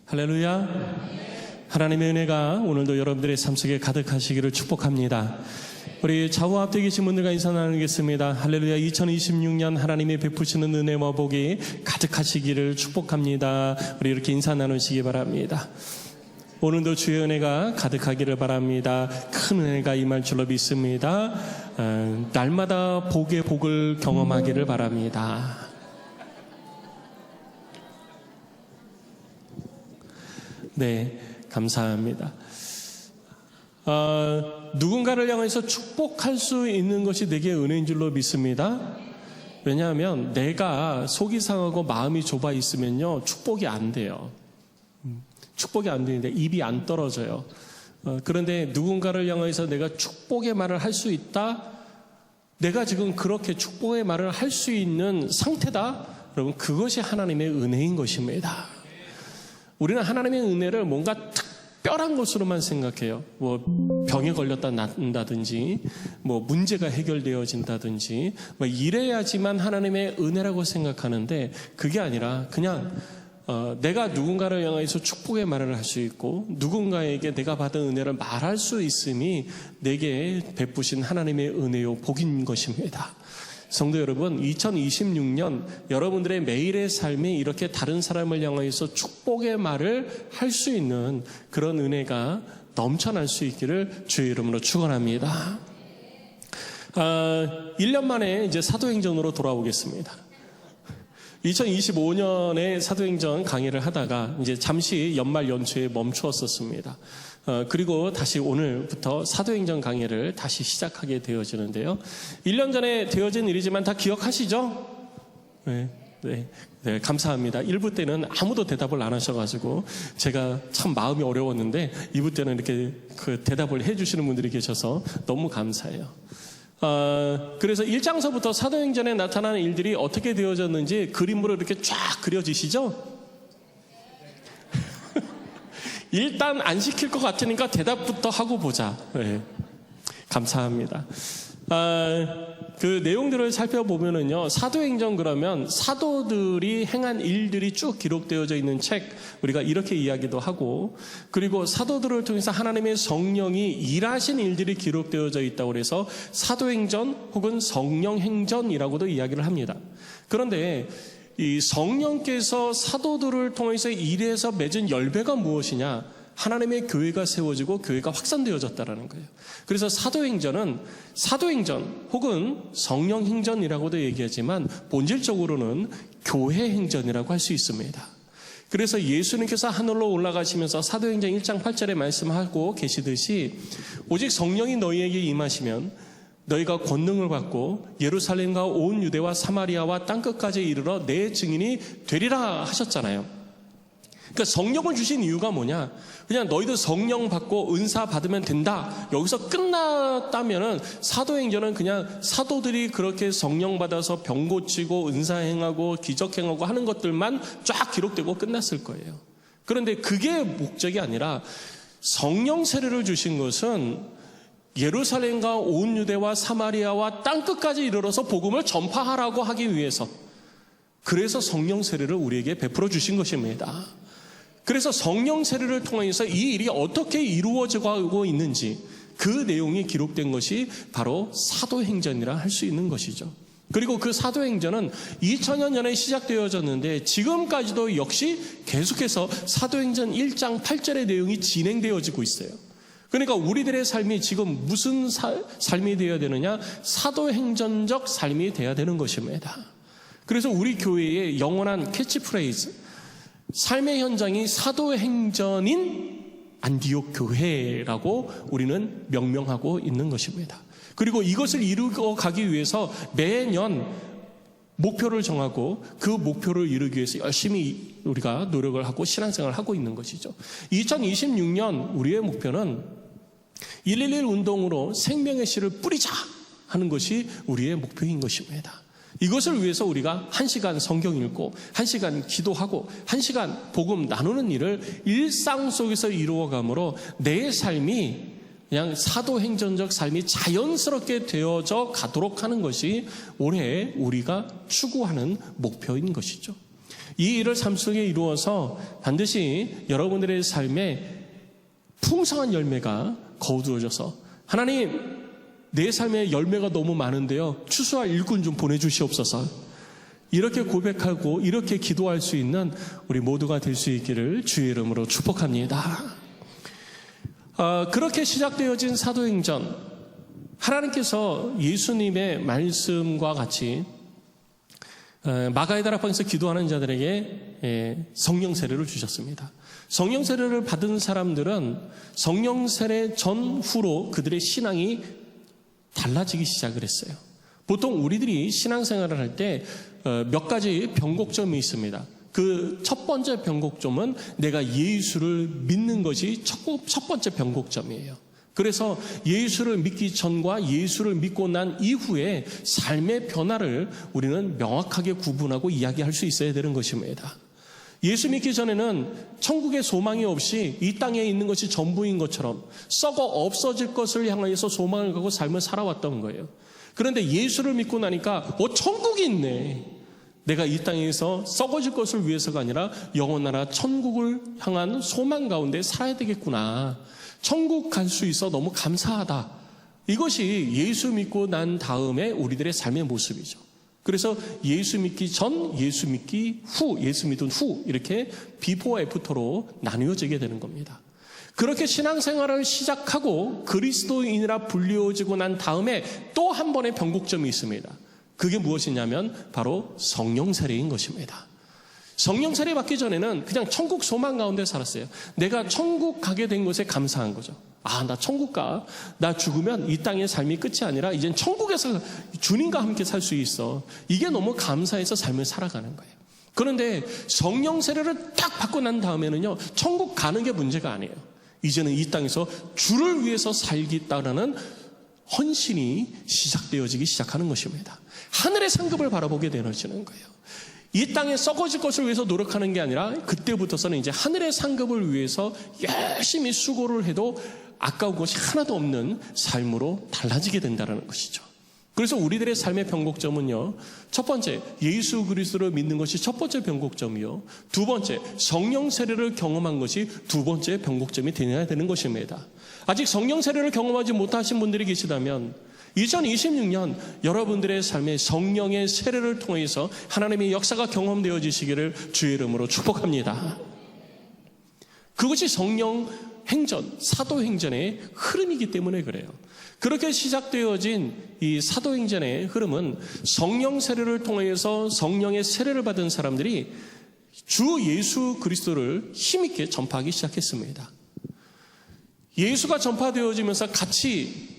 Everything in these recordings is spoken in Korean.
할렐루야. 하나님의 은혜가 오늘도 여러분들의 삶 속에 가득하시기를 축복합니다. 우리 좌우 앞에 계신 분들과 인사 나누겠습니다. 할렐루야. 2026년 하나님이 베푸시는 은혜와 복이 가득하시기를 축복합니다. 우리 이렇게 인사 나누시기 바랍니다. 오늘도 주의 은혜가 가득하기를 바랍니다. 큰 은혜가 임할 줄로 믿습니다. 날마다 복의 복을 경험하기를 바랍니다. 네, 감사합니다. 누군가를 향해서 축복할 수 있는 것이 내게 은혜인 줄로 믿습니다. 왜냐하면 내가 속이 상하고 마음이 좁아 있으면요, 축복이 안 돼요. 축복이 안 되는데 입이 안 떨어져요. 그런데 누군가를 향해서 내가 축복의 말을 할 수 있다? 내가 지금 그렇게 축복의 말을 할 수 있는 상태다? 여러분, 그것이 하나님의 은혜인 것입니다. 우리는 하나님의 은혜를 뭔가 특별한 것으로만 생각해요. 뭐 병에 걸렸다 낫는다든지, 뭐 문제가 해결되어진다든지, 뭐 이래야지만 하나님의 은혜라고 생각하는데, 그게 아니라 그냥 내가 누군가를 향해서 축복의 말을 할 수 있고 누군가에게 내가 받은 은혜를 말할 수 있음이 내게 베푸신 하나님의 은혜요 복인 것입니다. 성도 여러분, 2026년 여러분들의 매일의 삶이 이렇게 다른 사람을 향해서 축복의 말을 할 수 있는 그런 은혜가 넘쳐날 수 있기를 주의 이름으로 축원합니다. 1년 만에 이제 사도행전으로 돌아오겠습니다. 2025년에 사도행전 강의를 하다가 이제 잠시 연말 연초에 멈추었었습니다. 그리고 다시 오늘부터 사도행전 강의를 다시 시작하게 되어지는데요. 1년 전에 되어진 일이지만 다 기억하시죠? 네, 감사합니다. 1부 때는 아무도 대답을 안 하셔가지고 제가 참 마음이 어려웠는데 2부 때는 이렇게 그 대답을 해주시는 분들이 계셔서 너무 감사해요. 그래서 1장서부터 사도행전에 나타나는 일들이 어떻게 되어졌는지 그림으로 이렇게 쫙 그려지시죠? 일단 안 시킬 것 같으니까 대답부터 하고 보자. 네, 감사합니다. 그 내용들을 살펴보면은요, 사도행전 그러면 사도들이 행한 일들이 쭉 기록되어져 있는 책, 우리가 이렇게 이야기도 하고, 그리고 사도들을 통해서 하나님의 성령이 일하신 일들이 기록되어져 있다고 해서 사도행전 혹은 성령행전이라고도 이야기를 합니다. 그런데 이 성령께서 사도들을 통해서 일해서 맺은 열매가 무엇이냐? 하나님의 교회가 세워지고 교회가 확산되어졌다는 거예요. 그래서 사도행전은 사도행전 혹은 성령행전이라고도 얘기하지만 본질적으로는 교회행전이라고 할 수 있습니다. 그래서 예수님께서 하늘로 올라가시면서 사도행전 1장 8절에 말씀하고 계시듯이 오직 성령이 너희에게 임하시면 너희가 권능을 받고 예루살렘과 온 유대와 사마리아와 땅끝까지 이르러 내 증인이 되리라 하셨잖아요. 그러니까 성령을 주신 이유가 뭐냐? 그냥 너희들 성령 받고 은사 받으면 된다. 여기서 끝났다면은 사도행전은 그냥 사도들이 그렇게 성령 받아서 병 고치고 은사 행하고 기적 행하고 하는 것들만 쫙 기록되고 끝났을 거예요. 그런데 그게 목적이 아니라 성령 세례를 주신 것은 예루살렘과 온 유대와 사마리아와 땅끝까지 이르러서 복음을 전파하라고 하기 위해서, 그래서 성령 세례를 우리에게 베풀어 주신 것입니다. 그래서 성령 세례를 통해서 이 일이 어떻게 이루어지고 있는지 그 내용이 기록된 것이 바로 사도행전이라 할 수 있는 것이죠. 그리고 그 사도행전은 2000년 전에 시작되어졌는데 지금까지도 역시 계속해서 사도행전 1장 8절의 내용이 진행되어지고 있어요. 그러니까 우리들의 삶이 지금 무슨 삶이 되어야 되느냐? 사도행전적 삶이 되어야 되는 것입니다. 그래서 우리 교회의 영원한 캐치프레이즈, 삶의 현장이 사도행전인 안디옥 교회라고 우리는 명명하고 있는 것입니다. 그리고 이것을 이루어 가기 위해서 매년 목표를 정하고 그 목표를 이루기 위해서 열심히 우리가 노력을 하고 신앙생활을 하고 있는 것이죠. 2026년 우리의 목표는 111 운동으로 생명의 씨를 뿌리자 하는 것이 우리의 목표인 것입니다. 이것을 위해서 우리가 1시간 성경 읽고 1시간 기도하고 1시간 복음 나누는 일을 일상 속에서 이루어가므로 내 삶이 그냥 사도행전적 삶이 자연스럽게 되어져 가도록 하는 것이 올해 우리가 추구하는 목표인 것이죠. 이 일을 삶 속에 이루어서 반드시 여러분들의 삶에 풍성한 열매가 거두어져서 하나님, 내 삶에 열매가 너무 많은데요, 추수할 일꾼 좀 보내주시옵소서, 이렇게 고백하고 이렇게 기도할 수 있는 우리 모두가 될 수 있기를 주의 이름으로 축복합니다. 그렇게 시작되어진 사도행전, 하나님께서 예수님의 말씀과 같이 마가의 다락방에서 기도하는 자들에게 성령 세례를 주셨습니다. 성령 세례를 받은 사람들은 성령 세례 전후로 그들의 신앙이 달라지기 시작을 했어요. 보통 우리들이 신앙생활을 할 때 몇 가지 변곡점이 있습니다. 그 첫 번째 변곡점은 내가 예수를 믿는 것이 첫 번째 변곡점이에요. 그래서 예수를 믿기 전과 예수를 믿고 난 이후에 삶의 변화를 우리는 명확하게 구분하고 이야기할 수 있어야 되는 것입니다. 예수 믿기 전에는 천국의 소망이 없이 이 땅에 있는 것이 전부인 것처럼 썩어 없어질 것을 향하여서 소망을 갖고 삶을 살아왔던 거예요. 그런데 예수를 믿고 나니까 천국이 있네. 내가 이 땅에서 썩어질 것을 위해서가 아니라 영원나라 천국을 향한 소망 가운데 살아야 되겠구나. 천국 갈 수 있어 너무 감사하다. 이것이 예수 믿고 난 다음에 우리들의 삶의 모습이죠. 그래서 예수 믿기 전, 예수 믿기 후, 예수 믿은 후, 이렇게 비포 애프터로 나뉘어지게 되는 겁니다. 그렇게 신앙생활을 시작하고 그리스도인이라 불리워지고 난 다음에 또 한 번의 변곡점이 있습니다. 그게 무엇이냐면 바로 성령 세례인 것입니다. 성령 세례 받기 전에는 그냥 천국 소망 가운데 살았어요. 내가 천국 가게 된 것에 감사한 거죠. 나 천국 가. 나 죽으면 이 땅의 삶이 끝이 아니라 이젠 천국에서 주님과 함께 살 수 있어. 이게 너무 감사해서 삶을 살아가는 거예요. 그런데 성령 세례를 딱 받고 난 다음에는요, 천국 가는 게 문제가 아니에요. 이제는 이 땅에서 주를 위해서 살겠다라는 헌신이 시작되어지기 시작하는 것입니다. 하늘의 상급을 바라보게 되어지는 거예요. 이 땅에 썩어질 것을 위해서 노력하는 게 아니라 그때부터서는 이제 하늘의 상급을 위해서 열심히 수고를 해도 아까운 것이 하나도 없는 삶으로 달라지게 된다는 것이죠. 그래서 우리들의 삶의 변곡점은요, 첫 번째 예수 그리스도를 믿는 것이 첫 번째 변곡점이요, 두 번째 성령 세례를 경험한 것이 두 번째 변곡점이 되어야 되는 것입니다. 아직 성령 세례를 경험하지 못하신 분들이 계시다면 2026년 여러분들의 삶에 성령의 세례를 통해서 하나님의 역사가 경험되어지시기를 주의 이름으로 축복합니다. 그것이 성령 행전, 사도행전의 흐름이기 때문에 그래요. 그렇게 시작되어진 이 사도행전의 흐름은 성령 세례를 통해서 성령의 세례를 받은 사람들이 주 예수 그리스도를 힘있게 전파하기 시작했습니다. 예수가 전파되어지면서 같이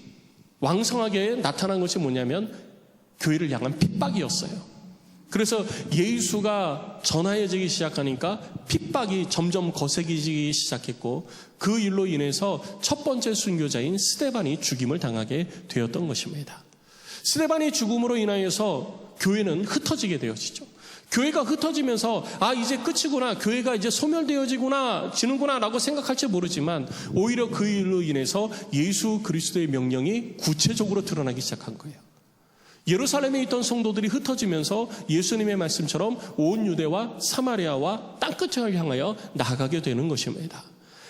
왕성하게 나타난 것이 뭐냐면 교회를 향한 핍박이었어요. 그래서 예수가 전하여지기 시작하니까 핍박이 점점 거세지기 시작했고, 그 일로 인해서 첫 번째 순교자인 스데반이 죽임을 당하게 되었던 것입니다. 스데반의 죽음으로 인하여서 교회는 흩어지게 되어지죠. 교회가 흩어지면서 이제 끝이구나, 교회가 이제 소멸되어지구나, 지는구나 라고 생각할지 모르지만 오히려 그 일로 인해서 예수 그리스도의 명령이 구체적으로 드러나기 시작한 거예요. 예루살렘에 있던 성도들이 흩어지면서 예수님의 말씀처럼 온 유대와 사마리아와 땅끝을 향하여 나아가게 되는 것입니다.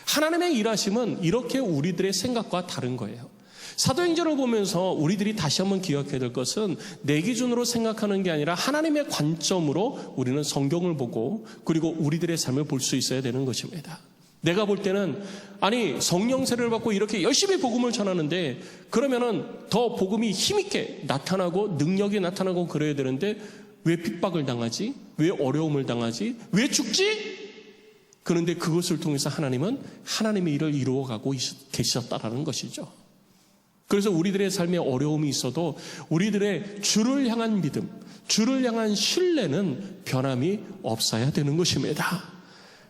하나님의 일하심은 이렇게 우리들의 생각과 다른 거예요. 사도행전을 보면서 우리들이 다시 한번 기억해야 될 것은 내 기준으로 생각하는 게 아니라 하나님의 관점으로 우리는 성경을 보고 그리고 우리들의 삶을 볼 수 있어야 되는 것입니다. 내가 볼 때는 성령 세례를 받고 이렇게 열심히 복음을 전하는데 그러면은 더 복음이 힘있게 나타나고 능력이 나타나고 그래야 되는데 왜 핍박을 당하지? 왜 어려움을 당하지? 왜 죽지? 그런데 그것을 통해서 하나님은 하나님의 일을 이루어가고 계셨다라는 것이죠. 그래서 우리들의 삶에 어려움이 있어도 우리들의 주를 향한 믿음, 주를 향한 신뢰는 변함이 없어야 되는 것입니다.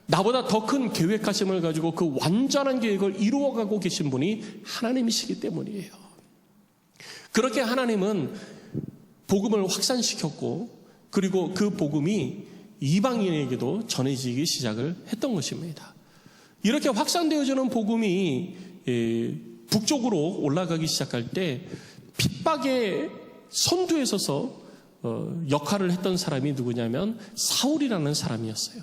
나보다 더 큰 계획하심을 가지고 그 완전한 계획을 이루어가고 계신 분이 하나님이시기 때문이에요. 그렇게 하나님은 복음을 확산시켰고 그리고 그 복음이 이방인에게도 전해지기 시작을 했던 것입니다. 이렇게 확산되어지는 복음이 북쪽으로 올라가기 시작할 때 핍박의 선두에 서서 역할을 했던 사람이 누구냐면 사울이라는 사람이었어요.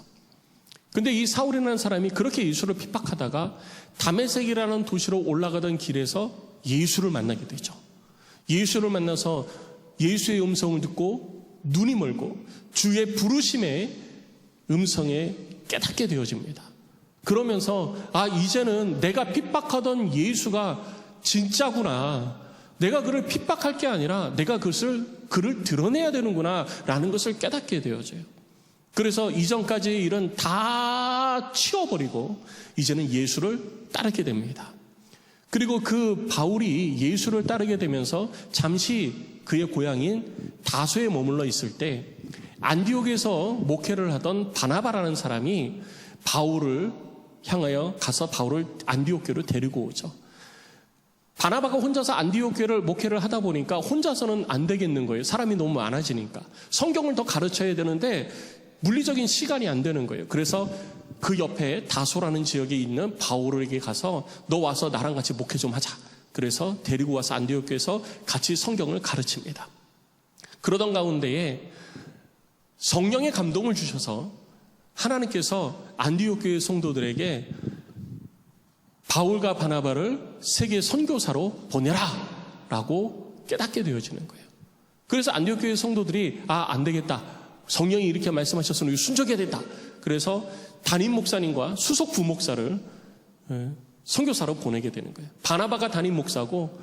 근데 이 사울이라는 사람이 그렇게 예수를 핍박하다가 다메섹이라는 도시로 올라가던 길에서 예수를 만나게 되죠. 예수를 만나서 예수의 음성을 듣고 눈이 멀고 주의 부르심의 음성에 깨닫게 되어집니다. 그러면서 이제는 내가 핍박하던 예수가 진짜구나. 내가 그를 핍박할 게 아니라 내가 그를 드러내야 되는구나 라는 것을 깨닫게 되어져요. 그래서 이전까지의 일은 다 치워버리고 이제는 예수를 따르게 됩니다. 그리고 그 바울이 예수를 따르게 되면서 잠시 그의 고향인 다소에 머물러 있을 때 안디옥에서 목회를 하던 바나바라는 사람이 바울을 향하여 가서 바울을 안디옥 교로 데리고 오죠. 바나바가 혼자서 안디옥 교회를 목회를 하다 보니까 혼자서는 안 되겠는 거예요. 사람이 너무 많아지니까. 성경을 더 가르쳐야 되는데 물리적인 시간이 안 되는 거예요. 그래서 그 옆에 다소라는 지역에 있는 바울에게 가서 너 와서 나랑 같이 목회 좀 하자. 그래서 데리고 와서 안디옥 교회에서 같이 성경을 가르칩니다. 그러던 가운데에 성령의 감동을 주셔서 하나님께서 안디옥 교회 성도들에게 바울과 바나바를 세계 선교사로 보내라 라고 깨닫게 되어지는 거예요. 그래서 안디옥 교회 성도들이 안 되겠다. 성령이 이렇게 말씀하셨으니 순종해야 된다. 그래서 담임 목사님과 수석 부목사를 선교사로 보내게 되는 거예요. 바나바가 담임 목사고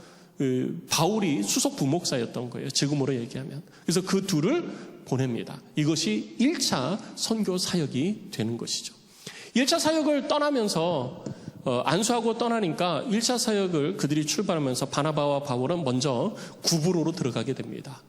바울이 수석 부목사였던 거예요. 지금으로 얘기하면. 그래서 그 둘을 보냅니다. 이것이 1차 선교 사역이 되는 것이죠. 1차 사역을 떠나면서 안수하고 떠나니까 1차 사역을 그들이 출발하면서 바나바와 바울은 먼저 구브로로 들어가게 됩니다.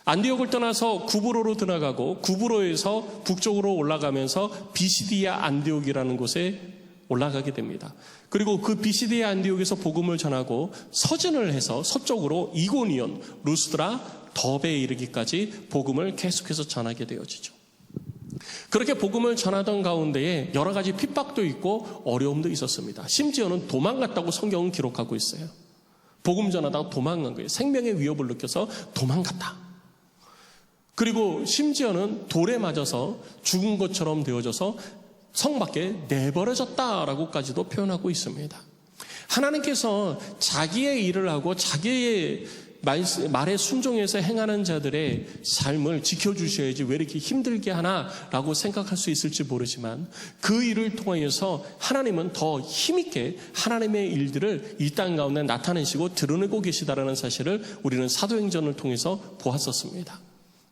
안디옥을 떠나서 구브로로 들어가고 구브로에서 북쪽으로 올라가면서 비시디아 안디옥이라는 곳에 올라가게 됩니다. 그리고 그 비시디아 안디옥에서 복음을 전하고 서진을 해서 서쪽으로 이고니온, 루스드라, 더베에 이르기까지 복음을 계속해서 전하게 되어지죠. 그렇게 복음을 전하던 가운데에 여러 가지 핍박도 있고 어려움도 있었습니다. 심지어는 도망갔다고 성경은 기록하고 있어요. 복음 전하다가 도망간 거예요. 생명의 위협을 느껴서 도망갔다. 그리고 심지어는 돌에 맞아서 죽은 것처럼 되어져서 성 밖에 내버려졌다라고까지도 표현하고 있습니다. 하나님께서 자기의 일을 하고 자기의 말에 순종해서 행하는 자들의 삶을 지켜주셔야지 왜 이렇게 힘들게 하나라고 생각할 수 있을지 모르지만 그 일을 통하여서 하나님은 더 힘있게 하나님의 일들을 이 땅 가운데 나타내시고 드러내고 계시다라는 사실을 우리는 사도행전을 통해서 보았었습니다.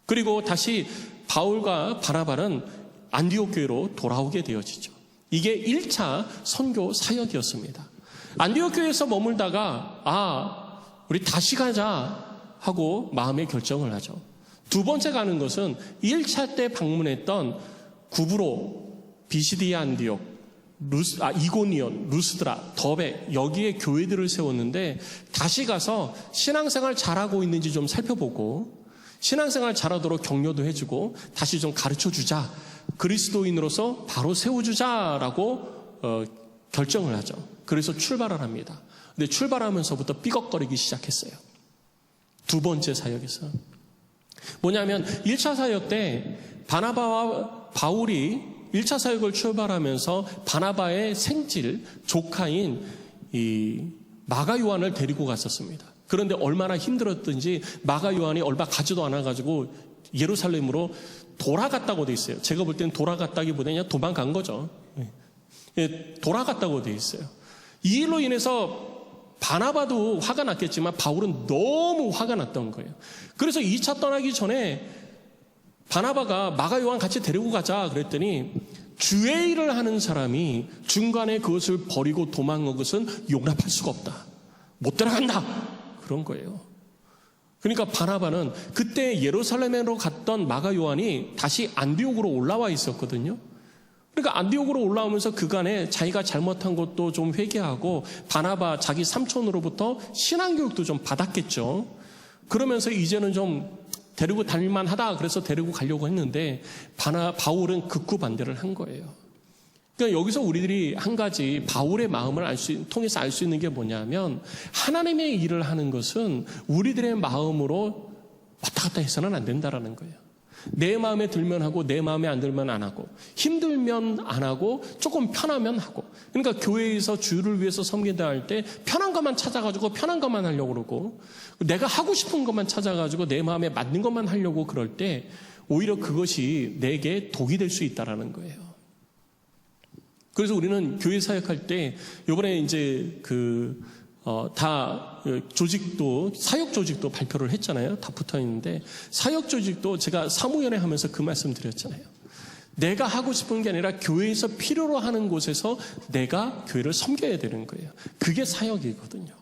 그리고 다시 바울과 바나바는 안디옥 교회로 돌아오게 되어지죠. 이게 1차 선교 사역이었습니다. 안디옥 교회에서 머물다가 우리 다시 가자 하고 마음의 결정을 하죠. 두 번째 가는 것은 1차 때 방문했던 구브로, 비시디아 안디옥, 이고니온, 루스드라, 더베 여기에 교회들을 세웠는데 다시 가서 신앙생활 잘하고 있는지 좀 살펴보고 신앙생활 잘하도록 격려도 해주고 다시 좀 가르쳐주자. 그리스도인으로서 바로 세워주자라고 결정을 하죠. 그래서 출발을 합니다. 근데 출발하면서부터 삐걱거리기 시작했어요. 두 번째 사역에서. 뭐냐면 1차 사역 때 바나바와 바울이 1차 사역을 출발하면서 바나바의 생질, 조카인 이 마가 요한을 데리고 갔었습니다. 그런데 얼마나 힘들었든지 마가 요한이 얼마 가지도 않아가지고 예루살렘으로 돌아갔다고 돼 있어요. 제가 볼 때는 돌아갔다기보다는 그냥 도망간 거죠. 돌아갔다고 돼 있어요. 이 일로 인해서 바나바도 화가 났겠지만 바울은 너무 화가 났던 거예요. 그래서 2차 떠나기 전에 바나바가 마가 요한 같이 데리고 가자 그랬더니 주의 일을 하는 사람이 중간에 그것을 버리고 도망간 것은 용납할 수가 없다. 못 따라간다. 그런 거예요. 그러니까 바나바는 그때 예루살렘으로 갔던 마가 요한이 다시 안디옥으로 올라와 있었거든요. 그러니까 안디옥으로 올라오면서 그간에 자기가 잘못한 것도 좀 회개하고 바나바 자기 삼촌으로부터 신앙교육도 좀 받았겠죠. 그러면서 이제는 좀 데리고 다닐만 하다 그래서 데리고 가려고 했는데 바울은 극구 반대를 한 거예요. 그러니까 여기서 우리들이 한 가지 바울의 마음을 통해서 알 수 있는 게 뭐냐면 하나님의 일을 하는 것은 우리들의 마음으로 왔다 갔다 해서는 안 된다라는 거예요. 내 마음에 들면 하고 내 마음에 안 들면 안 하고 힘들면 안 하고 조금 편하면 하고. 그러니까 교회에서 주를 위해서 섬긴다 할 때 편한 것만 찾아가지고 편한 것만 하려고 그러고 내가 하고 싶은 것만 찾아가지고 내 마음에 맞는 것만 하려고 그럴 때 오히려 그것이 내게 독이 될 수 있다라는 거예요. 그래서 우리는 교회 사역할 때 이번에 이제 조직도, 사역 조직도 발표를 했잖아요. 다 붙어 있는데, 사역 조직도 제가 사무연회 하면서 그 말씀 드렸잖아요. 내가 하고 싶은 게 아니라 교회에서 필요로 하는 곳에서 내가 교회를 섬겨야 되는 거예요. 그게 사역이거든요.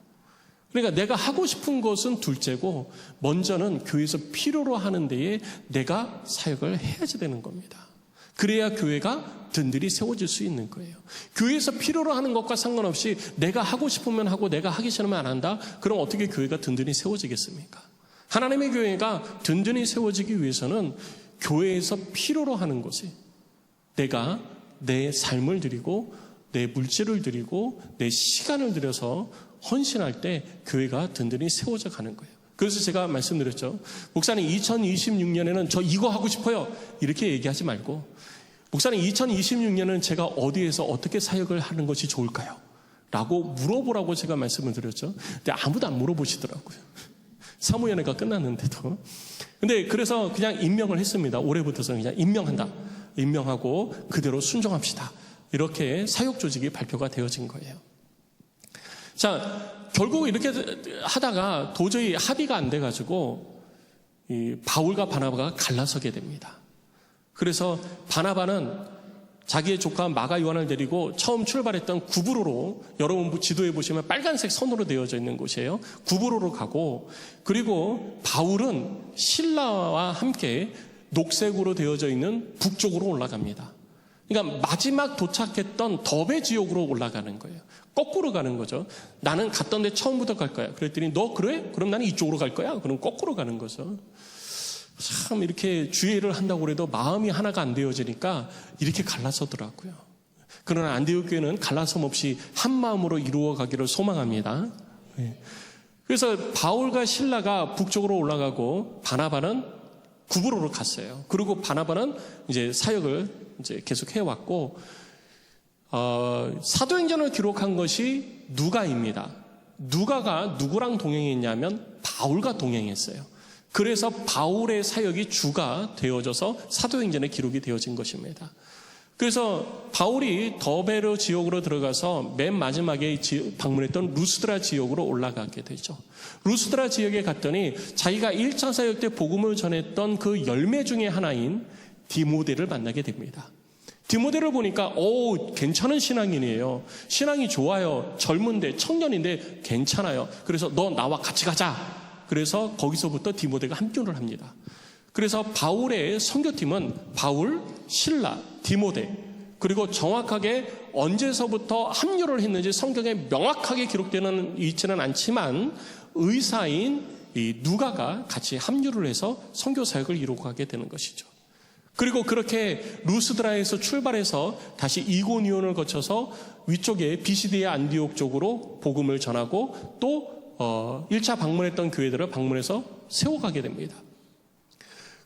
그러니까 내가 하고 싶은 것은 둘째고, 먼저는 교회에서 필요로 하는 데에 내가 사역을 해야지 되는 겁니다. 그래야 교회가 든든히 세워질 수 있는 거예요. 교회에서 필요로 하는 것과 상관없이 내가 하고 싶으면 하고 내가 하기 싫으면 안 한다? 그럼 어떻게 교회가 든든히 세워지겠습니까? 하나님의 교회가 든든히 세워지기 위해서는 교회에서 필요로 하는 것이 내가 내 삶을 드리고 내 물질을 드리고 내 시간을 들여서 헌신할 때 교회가 든든히 세워져 가는 거예요. 그래서 제가 말씀드렸죠. 목사님 2026년에는 저 이거 하고 싶어요. 이렇게 얘기하지 말고 목사님 2026년은 제가 어디에서 어떻게 사역을 하는 것이 좋을까요? 라고 물어보라고 제가 말씀을 드렸죠. 근데 아무도 안 물어보시더라고요. 사무연회가 끝났는데도. 근데 그래서 그냥 임명을 했습니다. 올해부터서는 그냥 임명한다. 임명하고 그대로 순종합시다. 이렇게 사역 조직이 발표가 되어진 거예요. 자, 결국 이렇게 하다가 도저히 합의가 안 돼가지고 이 바울과 바나바가 갈라서게 됩니다. 그래서 바나바는 자기의 조카 마가 요한을 데리고 처음 출발했던 구브로로, 여러분 지도에 보시면 빨간색 선으로 되어져 있는 곳이에요. 구브로로 가고, 그리고 바울은 실라와 함께 녹색으로 되어져 있는 북쪽으로 올라갑니다. 그러니까 마지막 도착했던 더베 지역으로 올라가는 거예요. 거꾸로 가는 거죠. 나는 갔던 데 처음부터 갈 거야. 그랬더니 너 그래? 그럼 나는 이쪽으로 갈 거야. 그럼 거꾸로 가는 거죠. 참 이렇게 주의를 한다고 해도 마음이 하나가 안 되어지니까 이렇게 갈라서더라고요. 그러나 안디옥교회는 갈라섬 없이 한 마음으로 이루어가기를 소망합니다. 그래서 바울과 실라가 북쪽으로 올라가고 바나바는 구브로로 갔어요. 그리고 바나바는 이제 사역을 이제 계속 해왔고, 사도행전을 기록한 것이 누가입니다. 누가가 누구랑 동행했냐면 바울과 동행했어요. 그래서 바울의 사역이 주가 되어져서 사도행전에 기록이 되어진 것입니다. 그래서 바울이 더베르 지역으로 들어가서 맨 마지막에 방문했던 루스드라 지역으로 올라가게 되죠. 루스드라 지역에 갔더니 자기가 1차 사역 때 복음을 전했던 그 열매 중에 하나인 디모데를 만나게 됩니다. 디모데를 보니까 괜찮은 신앙인이에요. 신앙이 좋아요. 젊은데 청년인데 괜찮아요. 그래서 너 나와 같이 가자. 그래서 거기서부터 디모데가 합류를 합니다. 그래서 바울의 선교팀은 바울, 실라, 디모데, 그리고 정확하게 언제서부터 합류를 했는지 성경에 명확하게 기록되는 있지는 않지만 의사인 이 누가가 같이 합류를 해서 선교 사역을 이루고 가게 되는 것이죠. 그리고 그렇게 루스드라에서 출발해서 다시 이고니온을 거쳐서 위쪽에 비시디아 안디옥 쪽으로 복음을 전하고 또 1차 방문했던 교회들을 방문해서 세워가게 됩니다.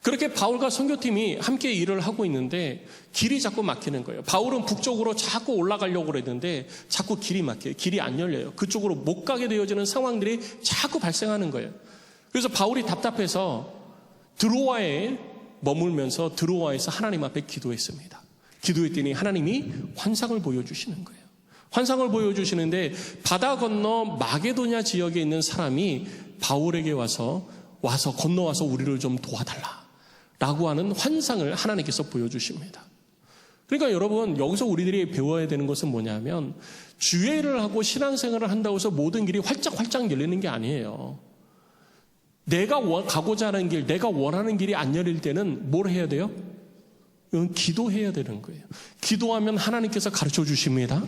그렇게 바울과 선교팀이 함께 일을 하고 있는데 길이 자꾸 막히는 거예요. 바울은 북쪽으로 자꾸 올라가려고 그랬는데 자꾸 길이 막혀요. 길이 안 열려요. 그쪽으로 못 가게 되어지는 상황들이 자꾸 발생하는 거예요. 그래서 바울이 답답해서 드로아에 머물면서 드로아에서 하나님 앞에 기도했습니다. 기도했더니 하나님이 환상을 보여주시는 거예요. 환상을 보여주시는데 바다 건너 마게도냐 지역에 있는 사람이 바울에게 와서 건너와서 우리를 좀 도와달라 라고 하는 환상을 하나님께서 보여주십니다. 그러니까 여러분, 여기서 우리들이 배워야 되는 것은 뭐냐면 주회를 하고 신앙생활을 한다고 해서 모든 길이 활짝활짝 열리는 게 아니에요. 내가 가고자 하는 길, 내가 원하는 길이 안 열릴 때는 뭘 해야 돼요? 기도해야 되는 거예요. 기도하면 하나님께서 가르쳐 주십니다.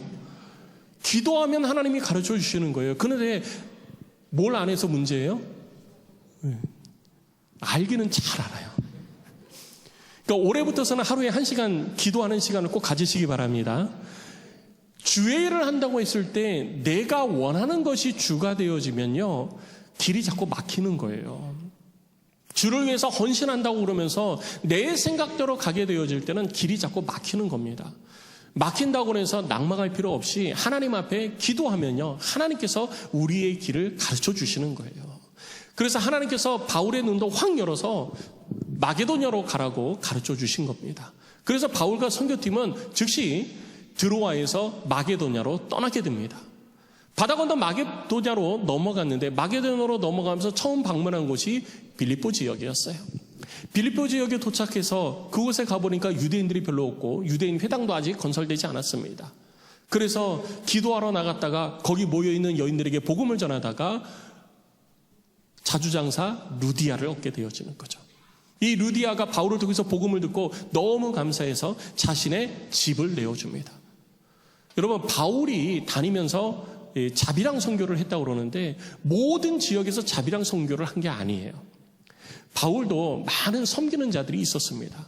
기도하면 하나님이 가르쳐 주시는 거예요. 그런데 뭘 안 해서 문제예요? 알기는 잘 알아요. 그러니까 올해부터서는 하루에 1시간 기도하는 시간을 꼭 가지시기 바랍니다. 주회를 한다고 했을 때 내가 원하는 것이 주가 되어지면요, 길이 자꾸 막히는 거예요. 주를 위해서 헌신한다고 그러면서 내 생각대로 가게 되어질 때는 길이 자꾸 막히는 겁니다. 막힌다고 해서 낙망할 필요 없이 하나님 앞에 기도하면요, 하나님께서 우리의 길을 가르쳐 주시는 거예요. 그래서 하나님께서 바울의 눈도 확 열어서 마게도냐로 가라고 가르쳐 주신 겁니다. 그래서 바울과 선교팀은 즉시 드로아에서 마게도냐로 떠나게 됩니다. 바다 건너 마게도냐로 넘어갔는데, 마게도냐로 넘어가면서 처음 방문한 곳이 빌립보 지역이었어요. 빌립보 지역에 도착해서 그곳에 가보니까 유대인들이 별로 없고 유대인 회당도 아직 건설되지 않았습니다. 그래서 기도하러 나갔다가 거기 모여있는 여인들에게 복음을 전하다가 자주장사 루디아를 얻게 되어지는 거죠. 이 루디아가 바울을 통해서 복음을 듣고 너무 감사해서 자신의 집을 내어줍니다. 여러분, 바울이 다니면서 자비랑 선교를 했다고 그러는데 모든 지역에서 자비랑 선교를 한 게 아니에요. 바울도 많은 섬기는 자들이 있었습니다.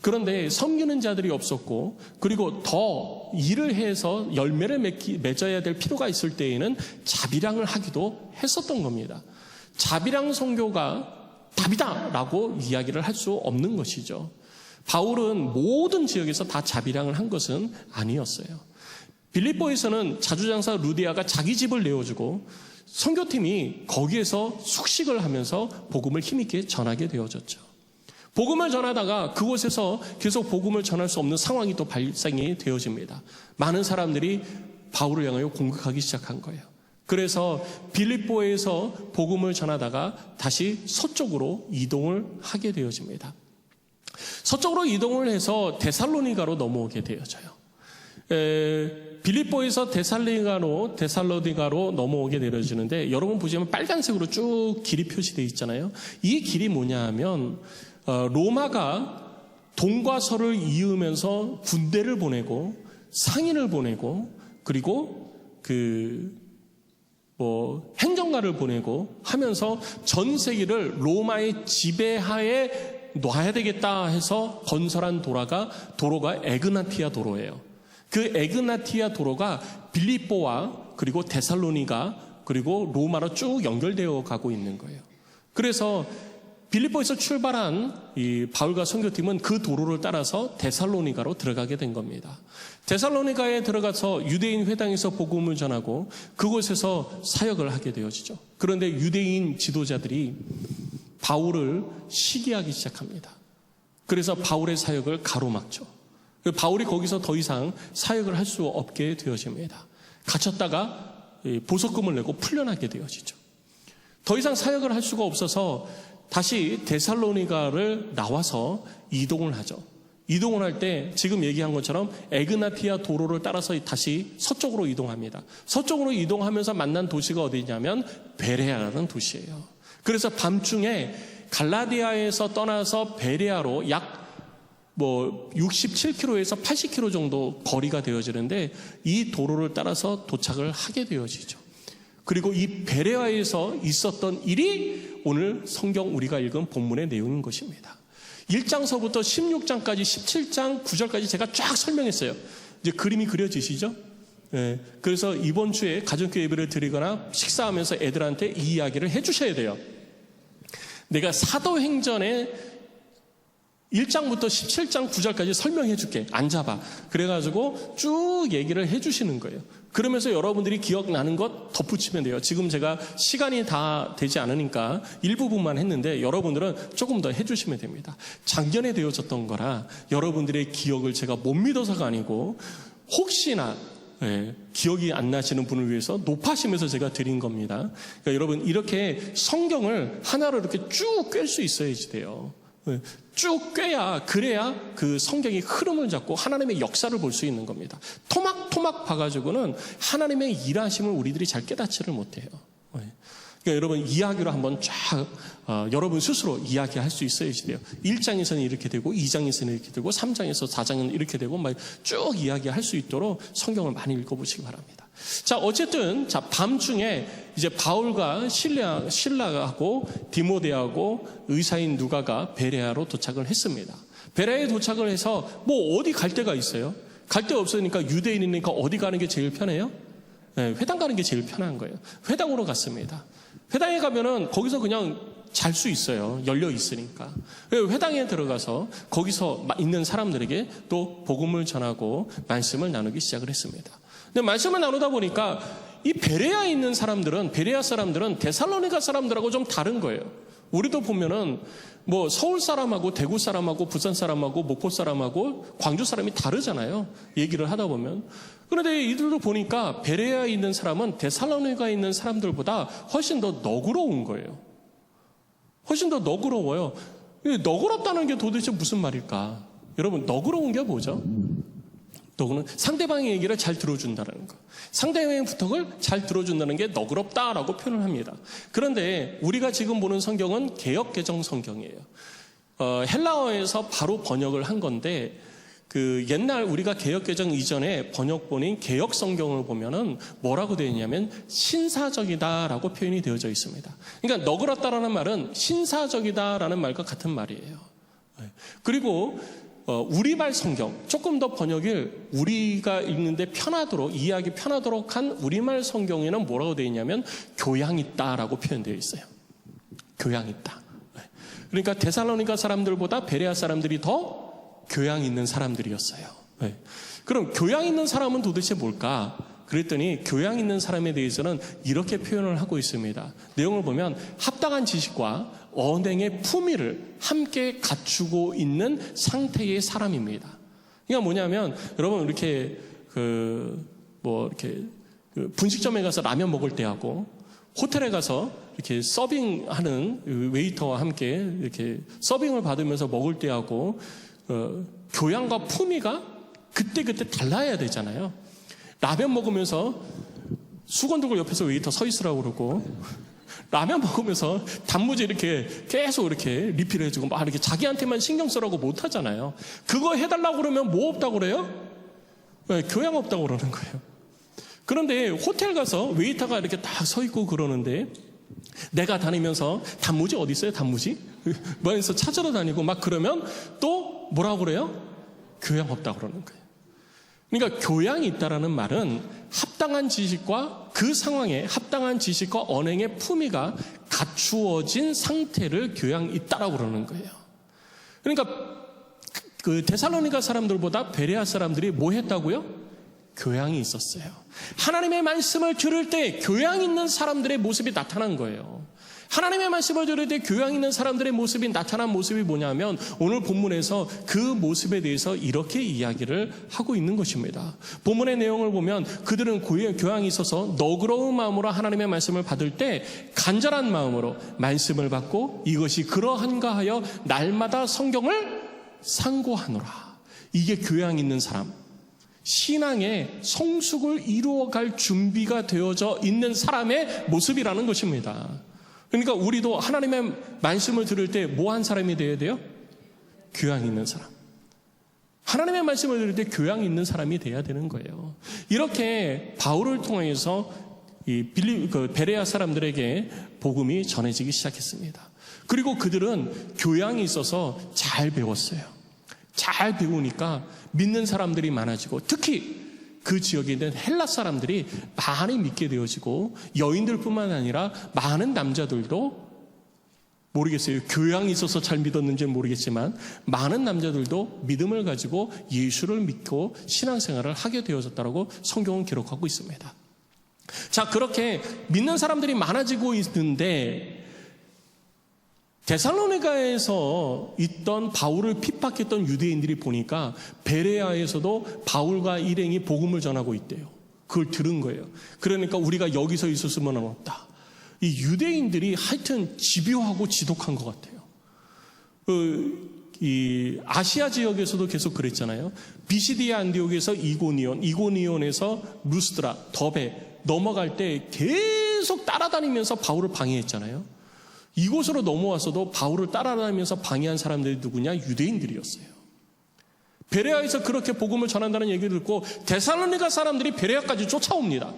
그런데 섬기는 자들이 없었고, 그리고 더 일을 해서 열매를 맺어야 될 필요가 있을 때에는 자비랑을 하기도 했었던 겁니다. 자비랑 선교가 답이다라고 이야기를 할 수 없는 것이죠. 바울은 모든 지역에서 다 자비랑을 한 것은 아니었어요. 빌립보에서는 자주장사 루디아가 자기 집을 내어주고 선교팀이 거기에서 숙식을 하면서 복음을 힘있게 전하게 되어졌죠. 복음을 전하다가 그곳에서 계속 복음을 전할 수 없는 상황이 또 발생이 되어집니다. 많은 사람들이 바울을 향하여 공격하기 시작한 거예요. 그래서 빌립보에서 복음을 전하다가 다시 서쪽으로 이동을 하게 되어집니다. 서쪽으로 이동을 해서 데살로니가로 넘어오게 되어져요. 빌립보에서 데살로니가로 넘어오게 되어지는데, 여러분 보시면 빨간색으로 쭉 길이 표시되어 있잖아요. 이 길이 뭐냐 하면 로마가 동과 서를 이으면서 군대를 보내고 상인을 보내고 그리고 행정가를 보내고 하면서 전 세계를 로마의 지배하에 놔야 되겠다 해서 건설한 도로가 에그나티아 도로예요. 그 에그나티아 도로가 빌립보와 그리고 데살로니가 그리고 로마로 쭉 연결되어 가고 있는 거예요. 그래서 빌립보에서 출발한 이 바울과 선교팀은 그 도로를 따라서 데살로니가로 들어가게 된 겁니다. 데살로니가에 들어가서 유대인 회당에서 복음을 전하고 그곳에서 사역을 하게 되어지죠. 그런데 유대인 지도자들이 바울을 시기하기 시작합니다. 그래서 바울의 사역을 가로막죠. 바울이 거기서 더 이상 사역을 할 수 없게 되어집니다. 갇혔다가 보석금을 내고 풀려나게 되어지죠. 더 이상 사역을 할 수가 없어서 다시 데살로니가를 나와서 이동을 하죠. 이동을 할 때 지금 얘기한 것처럼 에그나티아 도로를 따라서 다시 서쪽으로 이동합니다. 서쪽으로 이동하면서 만난 도시가 어디냐면 베레아라는 도시예요. 그래서 밤중에 갈라디아에서 떠나서 베레아로 약 67km에서 80km 정도 거리가 되어지는데 이 도로를 따라서 도착을 하게 되어지죠. 그리고 이 베레아에서 있었던 일이 오늘 성경 우리가 읽은 본문의 내용인 것입니다. 1장서부터 16장까지 17장 9절까지 제가 쫙 설명했어요. 이제 그림이 그려지시죠? 네. 그래서 이번 주에 가정교회 예배를 드리거나 식사하면서 애들한테 이 이야기를 해주셔야 돼요. 내가 사도행전의 1장부터 17장 9절까지 설명해 줄게. 앉아봐. 그래가지고 쭉 얘기를 해주시는 거예요. 그러면서 여러분들이 기억나는 것 덧붙이면 돼요. 지금 제가 시간이 다 되지 않으니까 일부분만 했는데 여러분들은 조금 더 해주시면 됩니다. 작년에 되어졌던 거라 여러분들의 기억을 제가 못 믿어서가 아니고 혹시나 기억이 안 나시는 분을 위해서 높아심에서 제가 드린 겁니다. 그러니까 여러분 이렇게 성경을 하나로 이렇게 쭉 꿰 수 있어야지 돼요. 쭉 꿰야 그래야 그 성경의 흐름을 잡고 하나님의 역사를 볼 수 있는 겁니다. 토막토막 봐가지고는 하나님의 일하심을 우리들이 잘 깨닫지를 못해요. 그러니까 여러분 이야기로 한번 쫙 여러분 스스로 이야기할 수 있어야지 돼요. 1장에서는 이렇게 되고 2장에서는 이렇게 되고 3장에서 4장은 이렇게 되고 막 쭉 이야기할 수 있도록 성경을 많이 읽어보시기 바랍니다. 자, 어쨌든 밤중에 이제 바울과 실라하고 디모데하고 의사인 누가가 베레아로 도착을 했습니다. 베레아에 도착을 해서 뭐 어디 갈 데가 있어요? 갈 데 없으니까 유대인이니까 어디 가는 게 제일 편해요? 회당 가는 게 제일 편한 거예요. 회당으로 갔습니다. 회당에 가면은 거기서 그냥 잘 수 있어요. 열려 있으니까. 회당에 들어가서 거기서 있는 사람들에게 또 복음을 전하고 말씀을 나누기 시작을 했습니다. 근데 말씀을 나누다 보니까 이 베레아에 있는 사람들은, 베레아 사람들은 데살로니가 사람들하고 좀 다른 거예요. 우리도 보면은 뭐 서울 사람하고 대구 사람하고 부산 사람하고 목포 사람하고 광주 사람이 다르잖아요. 얘기를 하다 보면. 그런데 이들도 보니까 베레아에 있는 사람은 데살로니가에 있는 사람들보다 훨씬 더 너그러운 거예요. 훨씬 더 너그러워요. 너그럽다는 게 도대체 무슨 말일까? 여러분, 너그러운 게 뭐죠? 너그는 상대방의 얘기를 잘 들어준다는 거. 상대방의 부탁을 잘 들어준다는 게 너그럽다라고 표현을 합니다. 그런데 우리가 지금 보는 성경은 개역개정 성경이에요. 헬라어에서 바로 번역을 한 건데, 그 옛날 우리가 개역개정 이전에 번역본인 개역성경을 보면은 뭐라고 되어 있냐면 신사적이다라고 표현이 되어져 있습니다. 그러니까 너그럽다라는 말은 신사적이다라는 말과 같은 말이에요. 그리고 우리말 성경, 조금 더 번역을 우리가 읽는데 편하도록, 이해하기 편하도록 한 우리말 성경에는 뭐라고 되어 있냐면 교양 있다라고 표현되어 있어요. 교양 있다. 그러니까 데살로니가 사람들보다 베레아 사람들이 더 교양 있는 사람들이었어요. 그럼 교양 있는 사람은 도대체 뭘까? 그랬더니 교양 있는 사람에 대해서는 이렇게 표현을 하고 있습니다. 내용을 보면 합당한 지식과 언행의 품위를 함께 갖추고 있는 상태의 사람입니다. 그러니까 뭐냐면 여러분 이렇게 분식점에 가서 라면 먹을 때하고 호텔에 가서 이렇게 서빙하는 웨이터와 함께 이렇게 서빙을 받으면서 먹을 때하고 교양과 품위가 그때그때 달라야 되잖아요. 라면 먹으면서 수건 들고 옆에서 웨이터 서 있으라고 그러고, 라면 먹으면서 단무지 이렇게 계속 이렇게 리필을 해주고 막 이렇게 자기한테만 신경 쓰라고 못 하잖아요. 그거 해달라고 그러면 뭐 없다고 그래요? 교양 없다고 그러는 거예요. 그런데 호텔 가서 웨이터가 이렇게 딱 서 있고 그러는데 내가 다니면서 단무지 어디 있어요? 단무지? 뭐 해서 찾으러 다니고 막 그러면 또 뭐라고 그래요? 교양 없다고 그러는 거예요. 그러니까 교양이 있다라는 말은 합당한 지식과 그 상황에 합당한 지식과 언행의 품위가 갖추어진 상태를 교양 있다라고 그러는 거예요. 그러니까 그 데살로니가 사람들보다 베레아 사람들이 뭐 했다고요? 교양이 있었어요. 하나님의 말씀을 들을 때 교양 있는 사람들의 모습이 나타난 거예요. 하나님의 말씀을 들을 때 교양 있는 사람들의 모습이 나타난 모습이 뭐냐면 오늘 본문에서 그 모습에 대해서 이렇게 이야기를 하고 있는 것입니다. 본문의 내용을 보면 그들은 교양이 있어서 너그러운 마음으로 하나님의 말씀을 받을 때 간절한 마음으로 말씀을 받고 이것이 그러한가 하여 날마다 성경을 상고하노라. 이게 교양 있는 사람, 신앙의 성숙을 이루어갈 준비가 되어져 있는 사람의 모습이라는 것입니다. 그러니까 우리도 하나님의 말씀을 들을 때 뭐 한 사람이 되어야 돼요? 교양 있는 사람. 하나님의 말씀을 들을 때 교양 있는 사람이 돼야 되는 거예요. 이렇게 바울을 통해서 베레아 사람들에게 복음이 전해지기 시작했습니다. 그리고 그들은 교양이 있어서 잘 배웠어요. 잘 배우니까 믿는 사람들이 많아지고 특히 그 지역에 있는 헬라 사람들이 많이 믿게 되어지고 여인들뿐만 아니라 많은 남자들도 모르겠어요. 교양이 있어서 잘 믿었는지는 모르겠지만 많은 남자들도 믿음을 가지고 예수를 믿고 신앙생활을 하게 되어졌다고 성경은 기록하고 있습니다. 자, 그렇게 믿는 사람들이 많아지고 있는데 데살로니가에서 있던 바울을 핍박했던 유대인들이 보니까 베레아에서도 바울과 일행이 복음을 전하고 있대요. 그걸 들은 거예요. 그러니까 우리가 여기서 있을 수는 없다. 이 유대인들이 하여튼 집요하고 지독한 것 같아요. 이 아시아 지역에서도 계속 그랬잖아요. 비시디아 안디옥에서 이고니온에서 루스드라, 더베 넘어갈 때 계속 따라다니면서 바울을 방해했잖아요. 이곳으로 넘어왔어도 바울을 따라다니면서 방해한 사람들이 누구냐? 유대인들이었어요. 베레아에서 그렇게 복음을 전한다는 얘기를 듣고 데살로니가 사람들이 베레아까지 쫓아옵니다.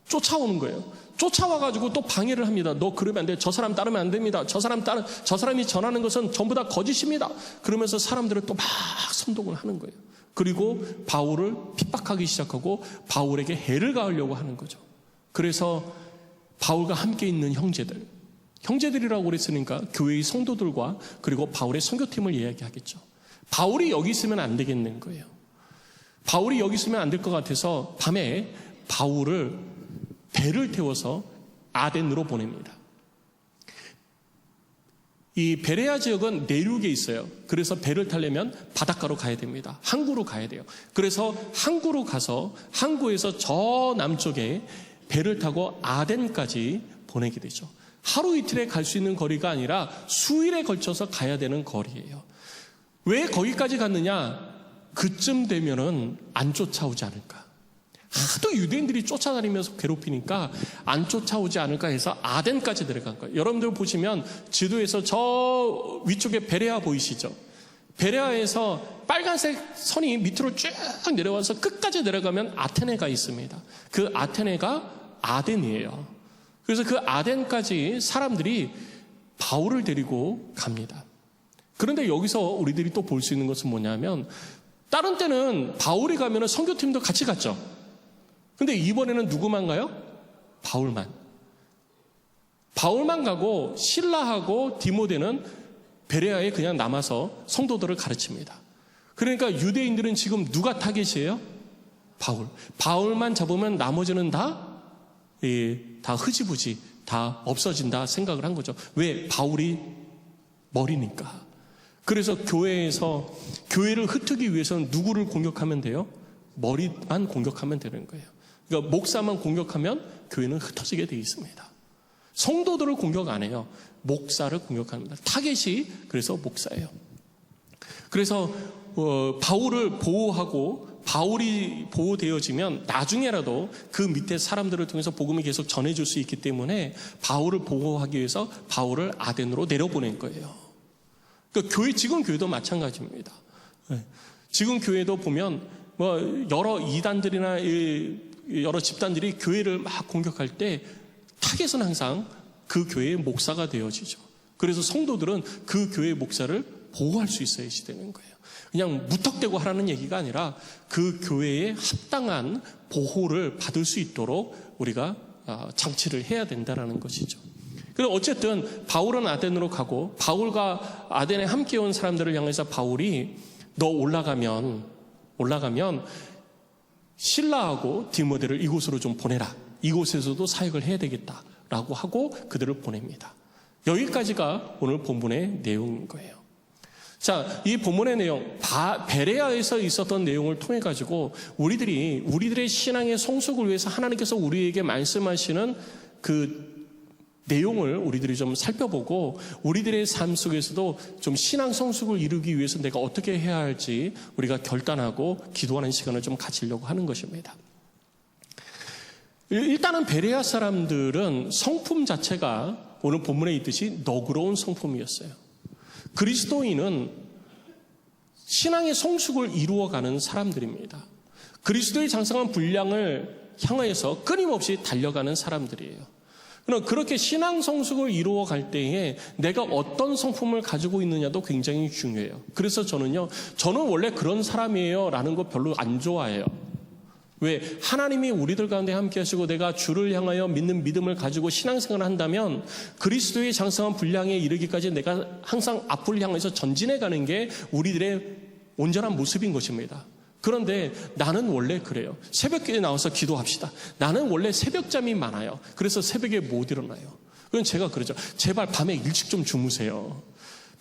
쫓아오는 거예요. 쫓아와가지고 또 방해를 합니다. 너 그러면 안 돼. 저 사람 따르면 안 됩니다. 저 사람이 전하는 것은 전부 다 거짓입니다. 그러면서 사람들을 또 막 선동을 하는 거예요. 그리고 바울을 핍박하기 시작하고 바울에게 해를 가하려고 하는 거죠. 그래서 바울과 함께 있는 형제들, 형제들이라고 그랬으니까 교회의 성도들과 그리고 바울의 선교팀을 이야기하겠죠. 바울이 여기 있으면 안 되겠는 거예요. 바울이 여기 있으면 안 될 것 같아서 밤에 바울을 배를 태워서 아덴으로 보냅니다. 이 베레아 지역은 내륙에 있어요. 그래서 배를 타려면 바닷가로 가야 됩니다. 항구로 가야 돼요. 그래서 항구로 가서 항구에서 저 남쪽에 배를 타고 아덴까지 보내게 되죠. 하루 이틀에 갈 수 있는 거리가 아니라 수일에 걸쳐서 가야 되는 거리예요. 왜 거기까지 갔느냐? 그쯤 되면은 안 쫓아오지 않을까. 하도 유대인들이 쫓아다니면서 괴롭히니까 안 쫓아오지 않을까 해서 아덴까지 내려간 거예요. 여러분들 보시면 지도에서 저 위쪽에 베레아 보이시죠? 베레아에서 빨간색 선이 밑으로 쭉 내려와서 끝까지 내려가면 아테네가 있습니다. 그 아테네가 아덴이에요. 그래서 그 아덴까지 사람들이 바울을 데리고 갑니다. 그런데 여기서 우리들이 또 볼 수 있는 것은 뭐냐면 다른 때는 바울이 가면 선교팀도 같이 갔죠. 근데 이번에는 누구만 가요? 바울만. 바울만 가고 실라하고 디모데는 베레아에 그냥 남아서 성도들을 가르칩니다. 그러니까 유대인들은 지금 누가 타겟이에요? 바울. 바울만 잡으면 나머지는 다 흐지부지, 다 없어진다 생각을 한 거죠. 왜? 바울이 머리니까. 그래서 교회에서 교회를 흩트기 위해서는 누구를 공격하면 돼요? 머리만 공격하면 되는 거예요. 그러니까 목사만 공격하면 교회는 흩어지게 되어 있습니다. 성도들을 공격 안 해요. 목사를 공격합니다. 타겟이 그래서 목사예요. 그래서 바울을 보호하고 바울이 보호되어지면 나중에라도 그 밑에 사람들을 통해서 복음이 계속 전해줄 수 있기 때문에 바울을 보호하기 위해서 바울을 아덴으로 내려보낸 거예요. 그러니까 지금 교회도 마찬가지입니다. 지금 교회도 보면 여러 이단들이나 여러 집단들이 교회를 막 공격할 때 타겟은 항상 그 교회의 목사가 되어지죠. 그래서 성도들은 그 교회의 목사를 보호할 수 있어야지 되는 거예요. 그냥 무턱대고 하라는 얘기가 아니라 그 교회에 합당한 보호를 받을 수 있도록 우리가 장치를 해야 된다는 것이죠. 그래서 어쨌든 바울은 아덴으로 가고 바울과 아덴에 함께 온 사람들을 향해서 바울이 너 올라가면 실라하고 디모데를 이곳으로 좀 보내라. 이곳에서도 사역을 해야 되겠다라고 하고 그들을 보냅니다. 여기까지가 오늘 본문의 내용인 거예요. 자, 이 본문의 내용, 베레아에서 있었던 내용을 통해 가지고 우리들의 신앙의 성숙을 위해서 하나님께서 우리에게 말씀하시는 그 내용을 우리들이 좀 살펴보고 우리들의 삶 속에서도 좀 신앙 성숙을 이루기 위해서 내가 어떻게 해야 할지 우리가 결단하고 기도하는 시간을 좀 가지려고 하는 것입니다. 일단은 베레아 사람들은 성품 자체가 오늘 본문에 있듯이 너그러운 성품이었어요. 그리스도인은 신앙의 성숙을 이루어가는 사람들입니다. 그리스도의 장성한 분량을 향하여서 끊임없이 달려가는 사람들이에요. 그럼 그렇게 신앙 성숙을 이루어갈 때에 내가 어떤 성품을 가지고 있느냐도 굉장히 중요해요. 그래서 저는 원래 그런 사람이에요 라는 거 별로 안 좋아해요. 왜? 하나님이 우리들 가운데 함께 하시고 내가 주를 향하여 믿는 믿음을 가지고 신앙생활을 한다면 그리스도의 장성한 분량에 이르기까지 내가 항상 앞을 향해서 전진해 가는 게 우리들의 온전한 모습인 것입니다. 그런데 나는 원래 그래요. 새벽에 나와서 기도합시다. 나는 원래 새벽잠이 많아요. 그래서 새벽에 못 일어나요. 그럼 제가 그러죠. 제발 밤에 일찍 좀 주무세요.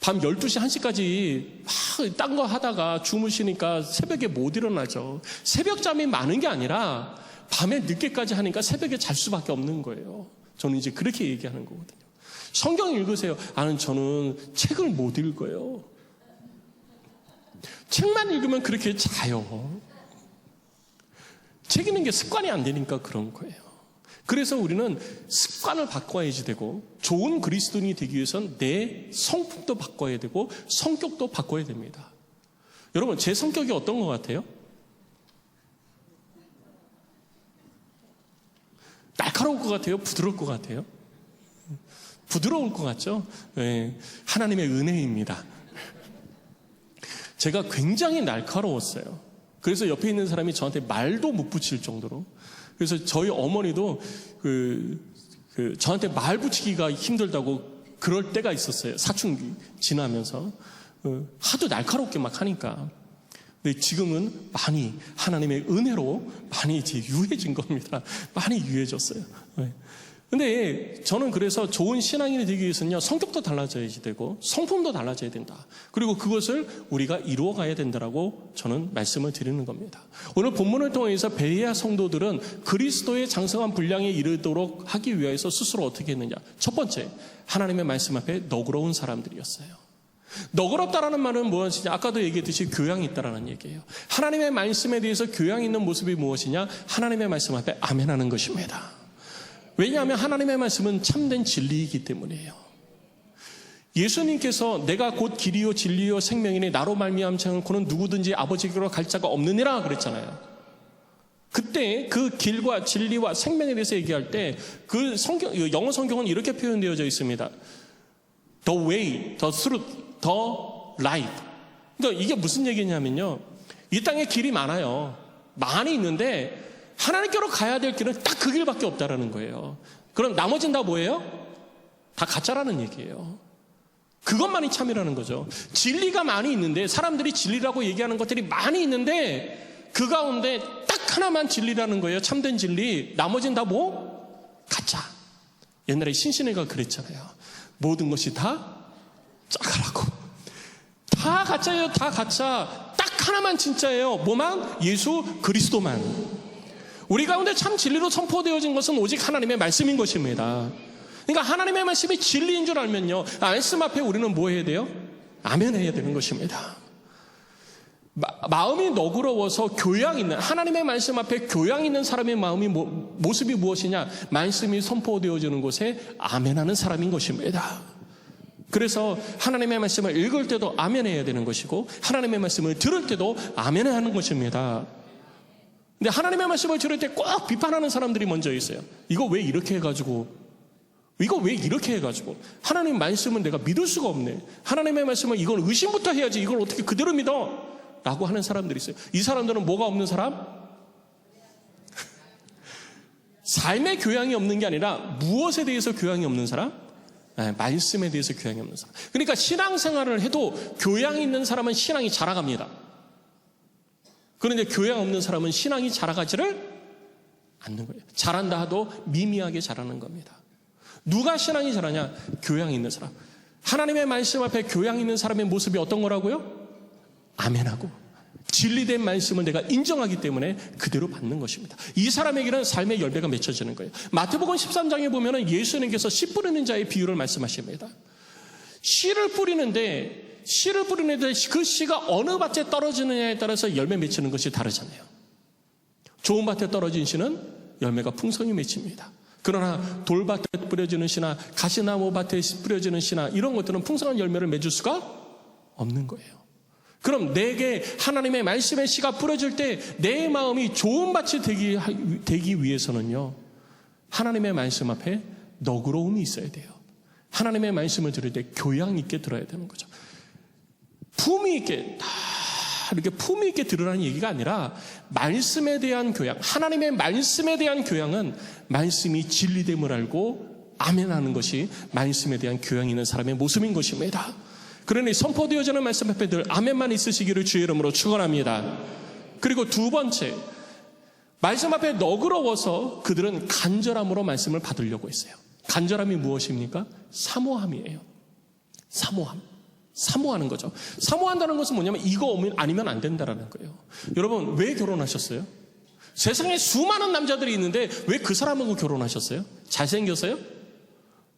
밤 12시, 1시까지 막 딴 거 하다가 주무시니까 새벽에 못 일어나죠. 새벽잠이 많은 게 아니라 밤에 늦게까지 하니까 새벽에 잘 수밖에 없는 거예요. 저는 이제 그렇게 얘기하는 거거든요. 성경 읽으세요. 저는 책을 못 읽어요. 책만 읽으면 그렇게 자요. 책 읽는 게 습관이 안 되니까 그런 거예요. 그래서 우리는 습관을 바꿔야지 되고 좋은 그리스도인이 되기 위해서는 내 성품도 바꿔야 되고 성격도 바꿔야 됩니다. 여러분, 제 성격이 어떤 것 같아요? 날카로울 것 같아요? 부드러울 것 같아요? 부드러울 것 같죠? 네, 하나님의 은혜입니다. 제가 굉장히 날카로웠어요. 그래서 옆에 있는 사람이 저한테 말도 못 붙일 정도로. 그래서 저희 어머니도 저한테 말 붙이기가 힘들다고 그럴 때가 있었어요. 사춘기 지나면서 하도 날카롭게 막 하니까. 근데 지금은 많이 하나님의 은혜로 많이 이제 유해진 겁니다. 많이 유해졌어요. 근데 저는 그래서 좋은 신앙인이 되기 위해서는요, 성격도 달라져야 되고 성품도 달라져야 된다. 그리고 그것을 우리가 이루어가야 된다라고 저는 말씀을 드리는 겁니다. 오늘 본문을 통해서 베레아 성도들은 그리스도의 장성한 분량에 이르도록 하기 위해서 스스로 어떻게 했느냐. 첫 번째, 하나님의 말씀 앞에 너그러운 사람들이었어요. 너그럽다라는 말은 무엇이냐? 아까도 얘기했듯이 교양이 있다라는 얘기예요. 하나님의 말씀에 대해서 교양 있는 모습이 무엇이냐? 하나님의 말씀 앞에 아멘하는 것입니다. 왜냐하면 하나님의 말씀은 참된 진리이기 때문이에요. 예수님께서 내가 곧 길이요 진리요 생명이니 나로 말미암지 않고는 누구든지 아버지께로 갈 자가 없느니라 그랬잖아요. 그때 그 길과 진리와 생명에 대해서 얘기할 때 그 영어 성경은 이렇게 표현되어져 있습니다. The way, the truth, the life. 그러니까 이게 무슨 얘기냐면요, 이 땅에 길이 많아요. 많이 있는데 하나님께로 가야 될 길은 딱 그 길밖에 없다라는 거예요. 그럼 나머지는 다 뭐예요? 다 가짜라는 얘기예요. 그것만이 참이라는 거죠. 진리가 많이 있는데, 사람들이 진리라고 얘기하는 것들이 많이 있는데 그 가운데 딱 하나만 진리라는 거예요. 참된 진리. 나머지는 다 뭐? 가짜. 옛날에 신신애가 그랬잖아요. 모든 것이 다 짜가라고. 다 가짜예요. 다 가짜. 딱 하나만 진짜예요. 뭐만? 예수 그리스도만. 우리 가운데 참 진리로 선포되어진 것은 오직 하나님의 말씀인 것입니다. 그러니까 하나님의 말씀이 진리인 줄 알면요, 말씀 앞에 우리는 뭐 해야 돼요? 아멘 해야 되는 것입니다. 마음이 너그러워서 교양 있는, 하나님의 말씀 앞에 교양 있는 사람의 마음이 모습이 무엇이냐? 말씀이 선포되어지는 곳에 아멘하는 사람인 것입니다. 그래서 하나님의 말씀을 읽을 때도 아멘 해야 되는 것이고, 하나님의 말씀을 들을 때도 아멘 하는 것입니다. 근데 하나님의 말씀을 들을 때 꼭 비판하는 사람들이 먼저 있어요. 이거 왜 이렇게 해가지고, 이거 왜 이렇게 해가지고, 하나님 말씀은 내가 믿을 수가 없네, 하나님의 말씀은 이건 의심부터 해야지, 이걸 어떻게 그대로 믿어? 라고 하는 사람들이 있어요. 이 사람들은 뭐가 없는 사람? 삶의 교양이 없는 게 아니라 무엇에 대해서 교양이 없는 사람? 말씀에 대해서 교양이 없는 사람. 그러니까 신앙생활을 해도 교양이 있는 사람은 신앙이 자라갑니다. 그런데 교양 없는 사람은 신앙이 자라가지를 않는 거예요. 자란다 하도 미미하게 자라는 겁니다. 누가 신앙이 자라냐? 교양이 있는 사람. 하나님의 말씀 앞에 교양 있는 사람의 모습이 어떤 거라고요? 아멘하고 진리된 말씀을 내가 인정하기 때문에 그대로 받는 것입니다. 이 사람에게는 삶의 열매가 맺혀지는 거예요. 마태복음 13장에 보면 예수님께서 씨 뿌리는 자의 비유를 말씀하십니다. 씨를 뿌리는데 그 씨가 어느 밭에 떨어지느냐에 따라서 열매 맺히는 것이 다르잖아요. 좋은 밭에 떨어진 씨는 열매가 풍성히 맺힙니다. 그러나 돌밭에 뿌려지는 씨나 가시나무 밭에 뿌려지는 씨나 이런 것들은 풍성한 열매를 맺을 수가 없는 거예요. 그럼 내게 하나님의 말씀의 씨가 뿌려질 때 내 마음이 좋은 밭이 되기 위해서는요, 하나님의 말씀 앞에 너그러움이 있어야 돼요. 하나님의 말씀을 들을 때 교양 있게 들어야 되는 거죠. 품위 있게, 다 이렇게 품위 있게 들으라는 얘기가 아니라 말씀에 대한 교양, 하나님의 말씀에 대한 교양은 말씀이 진리됨을 알고 아멘하는 것이 말씀에 대한 교양 있는 사람의 모습인 것입니다. 그러니 선포되어지는 말씀 앞에 늘 아멘만 있으시기를 주의 이름으로 축원합니다. 그리고 두 번째, 말씀 앞에 너그러워서 그들은 간절함으로 말씀을 받으려고 했어요. 간절함이 무엇입니까? 사모함이에요. 사모하는 거죠. 사모한다는 것은 뭐냐면 이거 아니면 안 된다라는 거예요. 여러분, 왜 결혼하셨어요? 세상에 수많은 남자들이 있는데 왜 그 사람하고 결혼하셨어요? 잘생겼어요?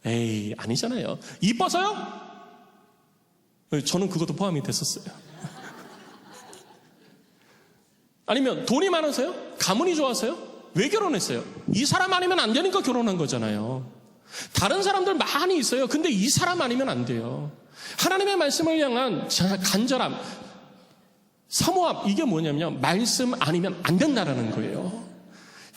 에이, 아니잖아요. 이뻐서요? 저는 그것도 포함이 됐었어요. 아니면 돈이 많아서요? 가문이 좋아서요? 왜 결혼했어요? 이 사람 아니면 안 되니까 결혼한 거잖아요. 다른 사람들 많이 있어요. 근데 이 사람 아니면 안 돼요. 하나님의 말씀을 향한 간절함, 사모함, 이게 뭐냐면요, 말씀 아니면 안 된다라는 거예요.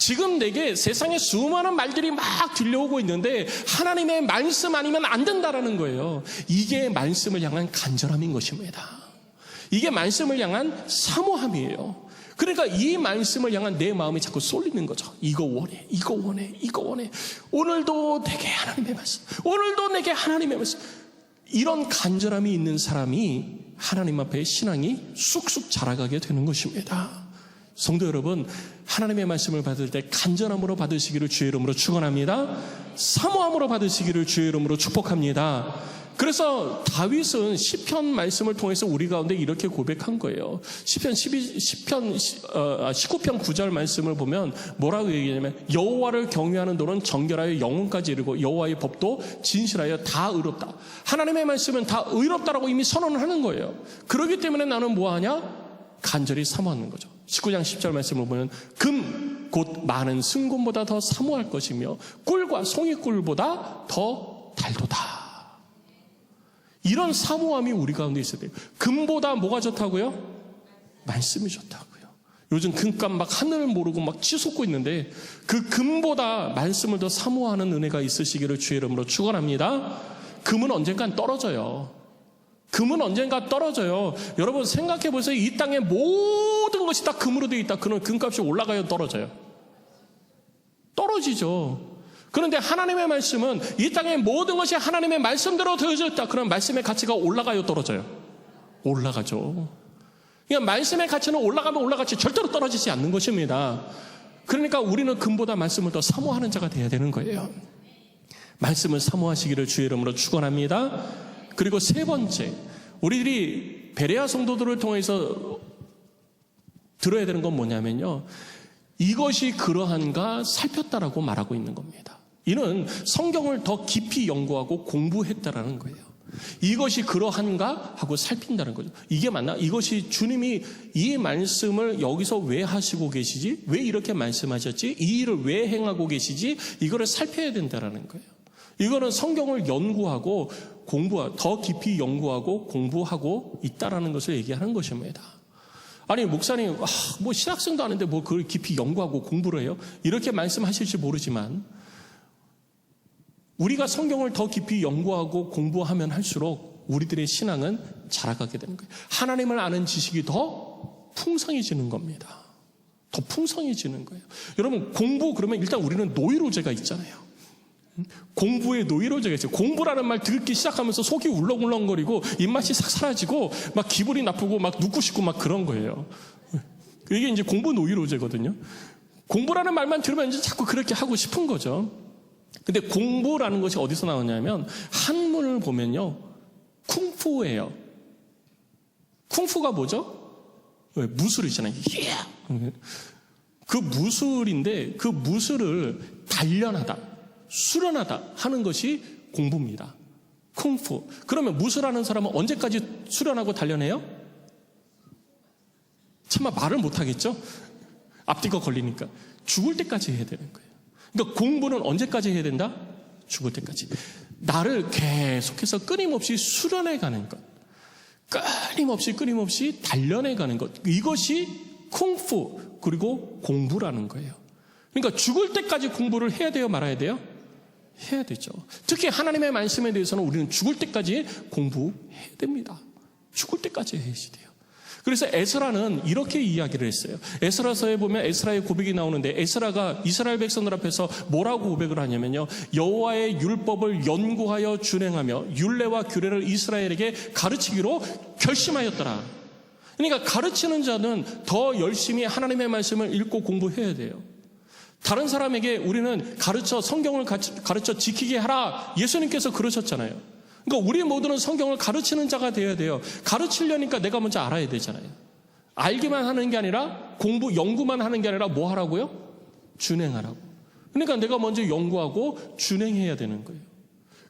지금 내게 세상에 수많은 말들이 막 들려오고 있는데 하나님의 말씀 아니면 안 된다라는 거예요. 이게 말씀을 향한 간절함인 것입니다. 이게 말씀을 향한 사모함이에요. 그러니까 이 말씀을 향한 내 마음이 자꾸 쏠리는 거죠. 이거 원해, 이거 원해, 이거 원해. 오늘도 내게 하나님의 말씀, 오늘도 내게 하나님의 말씀. 이런 간절함이 있는 사람이 하나님 앞에 신앙이 쑥쑥 자라가게 되는 것입니다. 성도 여러분, 하나님의 말씀을 받을 때 간절함으로 받으시기를 주의 이름으로 축원합니다. 사모함으로 받으시기를 주의 이름으로 축복합니다. 그래서 다윗은 시편 말씀을 통해서 우리 가운데 이렇게 고백한 거예요. 시편 19편 9절 말씀을 보면 뭐라고 얘기하냐면 여호와를 경외하는 도는 정결하여 영혼까지 이르고 여호와의 법도 진실하여 다 의롭다. 하나님의 말씀은 다 의롭다라고 이미 선언을 하는 거예요. 그렇기 때문에 나는 뭐하냐? 간절히 사모하는 거죠. 19장 10절 말씀을 보면 금 곧 많은 승금보다 더 사모할 것이며 꿀과 송이꿀보다 더 달도다. 이런 사모함이 우리 가운데 있어야 돼요. 금보다 뭐가 좋다고요? 말씀이 좋다고요. 요즘 금값 막 하늘을 모르고 막 치솟고 있는데 그 금보다 말씀을 더 사모하는 은혜가 있으시기를 주의 이름으로 축원합니다. 금은 언젠간 떨어져요. 금은 언젠가 떨어져요. 여러분 생각해 보세요. 이 땅의 모든 것이 다 금으로 되어 있다. 그러면 금값이 올라가요, 떨어져요? 떨어지죠. 그런데 하나님의 말씀은 이 땅의 모든 것이 하나님의 말씀대로 되어져 있다. 그럼 말씀의 가치가 올라가요, 떨어져요? 올라가죠. 그러니까 말씀의 가치는 올라가면 올라갔지 절대로 떨어지지 않는 것입니다. 그러니까 우리는 금보다 말씀을 더 사모하는 자가 되어야 되는 거예요. 말씀을 사모하시기를 주의 이름으로 축원합니다. 그리고 세 번째, 우리들이 베레아 성도들을 통해서 들어야 되는 건 뭐냐면요, 이것이 그러한가 살폈다라고 말하고 있는 겁니다. 이는 성경을 더 깊이 연구하고 공부했다라는 거예요. 이것이 그러한가 하고 살핀다는 거죠. 이게 맞나? 이것이 주님이 이 말씀을 여기서 왜 하시고 계시지? 왜 이렇게 말씀하셨지? 이 일을 왜 행하고 계시지? 이거를 살펴야 된다라는 거예요. 이거는 성경을 연구하고 더 깊이 연구하고 공부하고 있다라는 것을 얘기하는 것입니다. 아니 목사님 뭐 신학생도 아닌데 뭐 그걸 깊이 연구하고 공부를 해요? 이렇게 말씀하실지 모르지만 우리가 성경을 더 깊이 연구하고 공부하면 할수록 우리들의 신앙은 자라가게 되는 거예요. 하나님을 아는 지식이 더 풍성해지는 겁니다. 더 풍성해지는 거예요. 여러분 공부 그러면 일단 우리는 노이로제가 있잖아요. 공부에 노이로제가 있어요. 공부라는 말 듣기 시작하면서 속이 울렁울렁거리고 입맛이 싹 사라지고 막 기분이 나쁘고 막 눕고 싶고 막 그런 거예요. 이게 이제 공부 노이로제거든요. 공부라는 말만 들으면 이제 자꾸 그렇게 하고 싶은 거죠. 근데 공부라는 것이 어디서 나오냐면 한문을 보면요, 쿵푸예요. 쿵푸가 뭐죠? 무술이잖아요. 그 무술인데 그 무술을 단련하다, 수련하다 하는 것이 공부입니다. 쿵푸. 그러면 무술하는 사람은 언제까지 수련하고 단련해요? 참아 말을 못하겠죠? 앞뒤가 걸리니까. 죽을 때까지 해야 되는 거예요. 그러니까 공부는 언제까지 해야 된다? 죽을 때까지. 나를 계속해서 끊임없이 수련해가는 것. 끊임없이 단련해가는 것. 이것이 쿵푸 그리고 공부라는 거예요. 그러니까 죽을 때까지 공부를 해야 돼요? 말아야 돼요? 해야 되죠. 특히 하나님의 말씀에 대해서는 우리는 죽을 때까지 공부해야 됩니다. 죽을 때까지 해야 돼요. 그래서 에스라는 이렇게 이야기를 했어요. 에스라서에 보면 에스라의 고백이 나오는데 에스라가 이스라엘 백성들 앞에서 뭐라고 고백을 하냐면요, 여호와의 율법을 연구하여 준행하며 율례와 규례를 이스라엘에게 가르치기로 결심하였더라. 그러니까 가르치는 자는 더 열심히 하나님의 말씀을 읽고 공부해야 돼요. 다른 사람에게 우리는 성경을 가르쳐 지키게 하라, 예수님께서 그러셨잖아요. 그러니까 우리 모두는 성경을 가르치는 자가 되어야 돼요. 가르치려니까 내가 먼저 알아야 되잖아요. 알기만 하는 게 아니라 연구만 하는 게 아니라 뭐 하라고요? 준행하라고. 그러니까 내가 먼저 연구하고 준행해야 되는 거예요.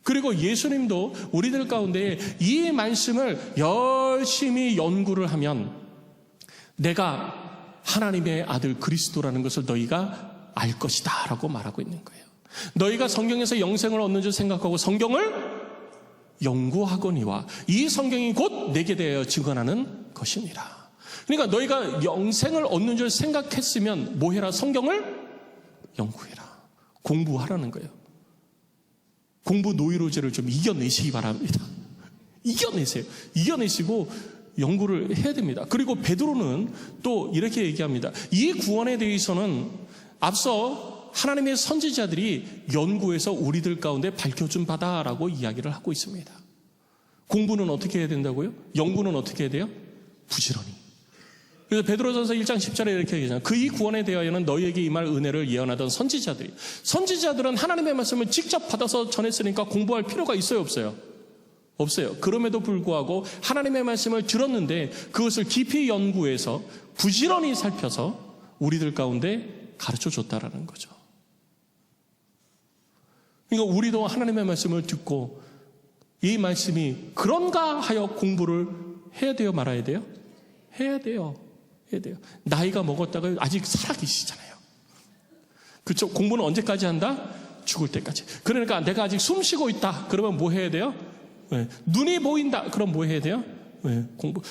그리고 예수님도 우리들 가운데 이 말씀을 열심히 연구를 하면 내가 하나님의 아들 그리스도라는 것을 너희가 알 것이다 라고 말하고 있는 거예요. 너희가 성경에서 영생을 얻는 줄 생각하고 성경을 연구하거니와 이 성경이 곧 내게 대하여 증언하는 것이니라. 그러니까 너희가 영생을 얻는 줄 생각했으면 뭐 해라? 성경을 연구해라. 공부하라는 거예요. 공부 노이로제를 좀 이겨내시기 바랍니다. 이겨내세요. 이겨내시고 연구를 해야 됩니다. 그리고 베드로는 또 이렇게 얘기합니다. 이 구원에 대해서는 앞서 하나님의 선지자들이 연구해서 우리들 가운데 밝혀준 바다라고 이야기를 하고 있습니다. 공부는 어떻게 해야 된다고요? 연구는 어떻게 해야 돼요? 부지런히. 그래서 베드로전서 1장 10절에 이렇게 얘기하잖아요. 그 이 구원에 대하여는 너희에게 임할 은혜를 예언하던 선지자들은 하나님의 말씀을 직접 받아서 전했으니까 공부할 필요가 있어요, 없어요? 없어요. 그럼에도 불구하고 하나님의 말씀을 들었는데 그것을 깊이 연구해서 부지런히 살펴서 우리들 가운데 가르쳐 줬다라는 거죠. 그러니까 우리도 하나님의 말씀을 듣고 이 말씀이 그런가 하여 공부를 해야 돼요, 말아야 돼요? 해야 돼요. 해야 돼요. 나이가 먹었다가 아직 살아계시잖아요. 그렇죠? 공부는 언제까지 한다? 죽을 때까지. 그러니까 내가 아직 숨 쉬고 있다. 그러면 뭐 해야 돼요? 네. 눈이 보인다. 그럼 뭐 해야 돼요? 네.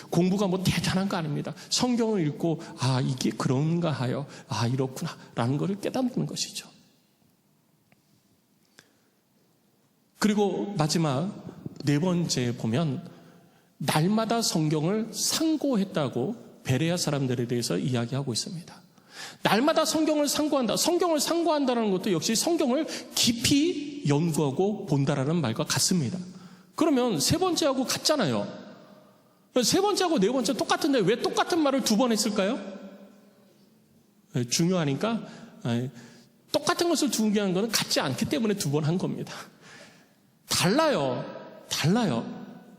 공부가 뭐 대단한 거 아닙니다. 성경을 읽고 아 이게 그런가 하여 아 이렇구나 라는 것을 깨닫는 것이죠. 그리고 마지막 네 번째 보면 날마다 성경을 상고했다고 베레아 사람들에 대해서 이야기하고 있습니다. 날마다 성경을 상고한다. 성경을 상고한다는 것도 역시 성경을 깊이 연구하고 본다라는 말과 같습니다. 그러면 세 번째하고 같잖아요. 세 번째하고 네 번째 똑같은데 왜 똑같은 말을 두 번 했을까요? 중요하니까 똑같은 것을 두 개 한 거는 같지 않기 때문에 두 번 한 겁니다. 달라요.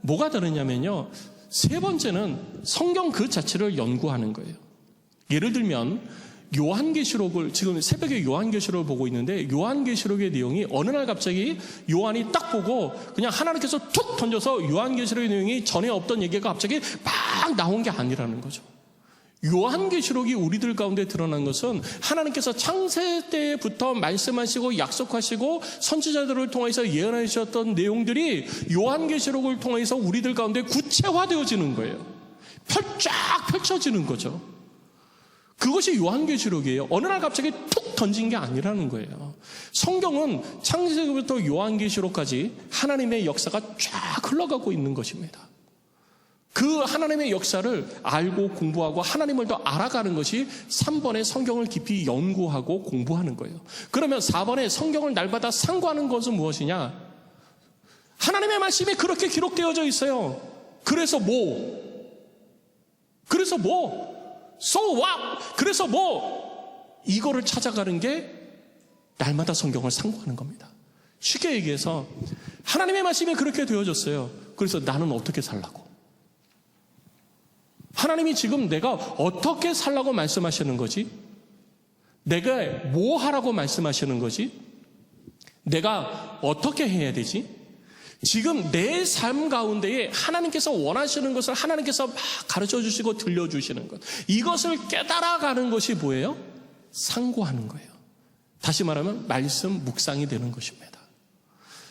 뭐가 다르냐면요. 세 번째는 성경 그 자체를 연구하는 거예요. 예를 들면 요한계시록을 지금 새벽에 요한계시록을 보고 있는데 요한계시록의 내용이 어느 날 갑자기 요한이 딱 보고 그냥 하나님께서 툭 던져서 요한계시록의 내용이 전에 없던 얘기가 갑자기 막 나온 게 아니라는 거죠. 요한계시록이 우리들 가운데 드러난 것은 하나님께서 창세 때부터 말씀하시고 약속하시고 선지자들을 통해서 예언하셨던 내용들이 요한계시록을 통해서 우리들 가운데 구체화되어지는 거예요. 쫙 펼쳐지는 거죠. 그것이 요한계시록이에요. 어느 날 갑자기 툭 던진 게 아니라는 거예요. 성경은 창세기부터 요한계시록까지 하나님의 역사가 쫙 흘러가고 있는 것입니다. 그 하나님의 역사를 알고 공부하고 하나님을 더 알아가는 것이 3번의 성경을 깊이 연구하고 공부하는 거예요. 그러면 4번의 성경을 날마다 상고하는 것은 무엇이냐? 하나님의 말씀이 그렇게 기록되어져 있어요. 그래서 뭐? So what? 그래서 뭐? 이거를 찾아가는 게 날마다 성경을 상고하는 겁니다. 쉽게 얘기해서 하나님의 말씀이 그렇게 되어졌어요. 그래서 나는 어떻게 살라고? 하나님이 지금 내가 어떻게 살라고 말씀하시는 거지? 내가 뭐 하라고 말씀하시는 거지? 내가 어떻게 해야 되지? 지금 내 삶 가운데에 하나님께서 원하시는 것을 하나님께서 막 가르쳐 주시고 들려주시는 것, 이것을 깨달아가는 것이 뭐예요? 상고하는 거예요. 다시 말하면 말씀 묵상이 되는 것입니다.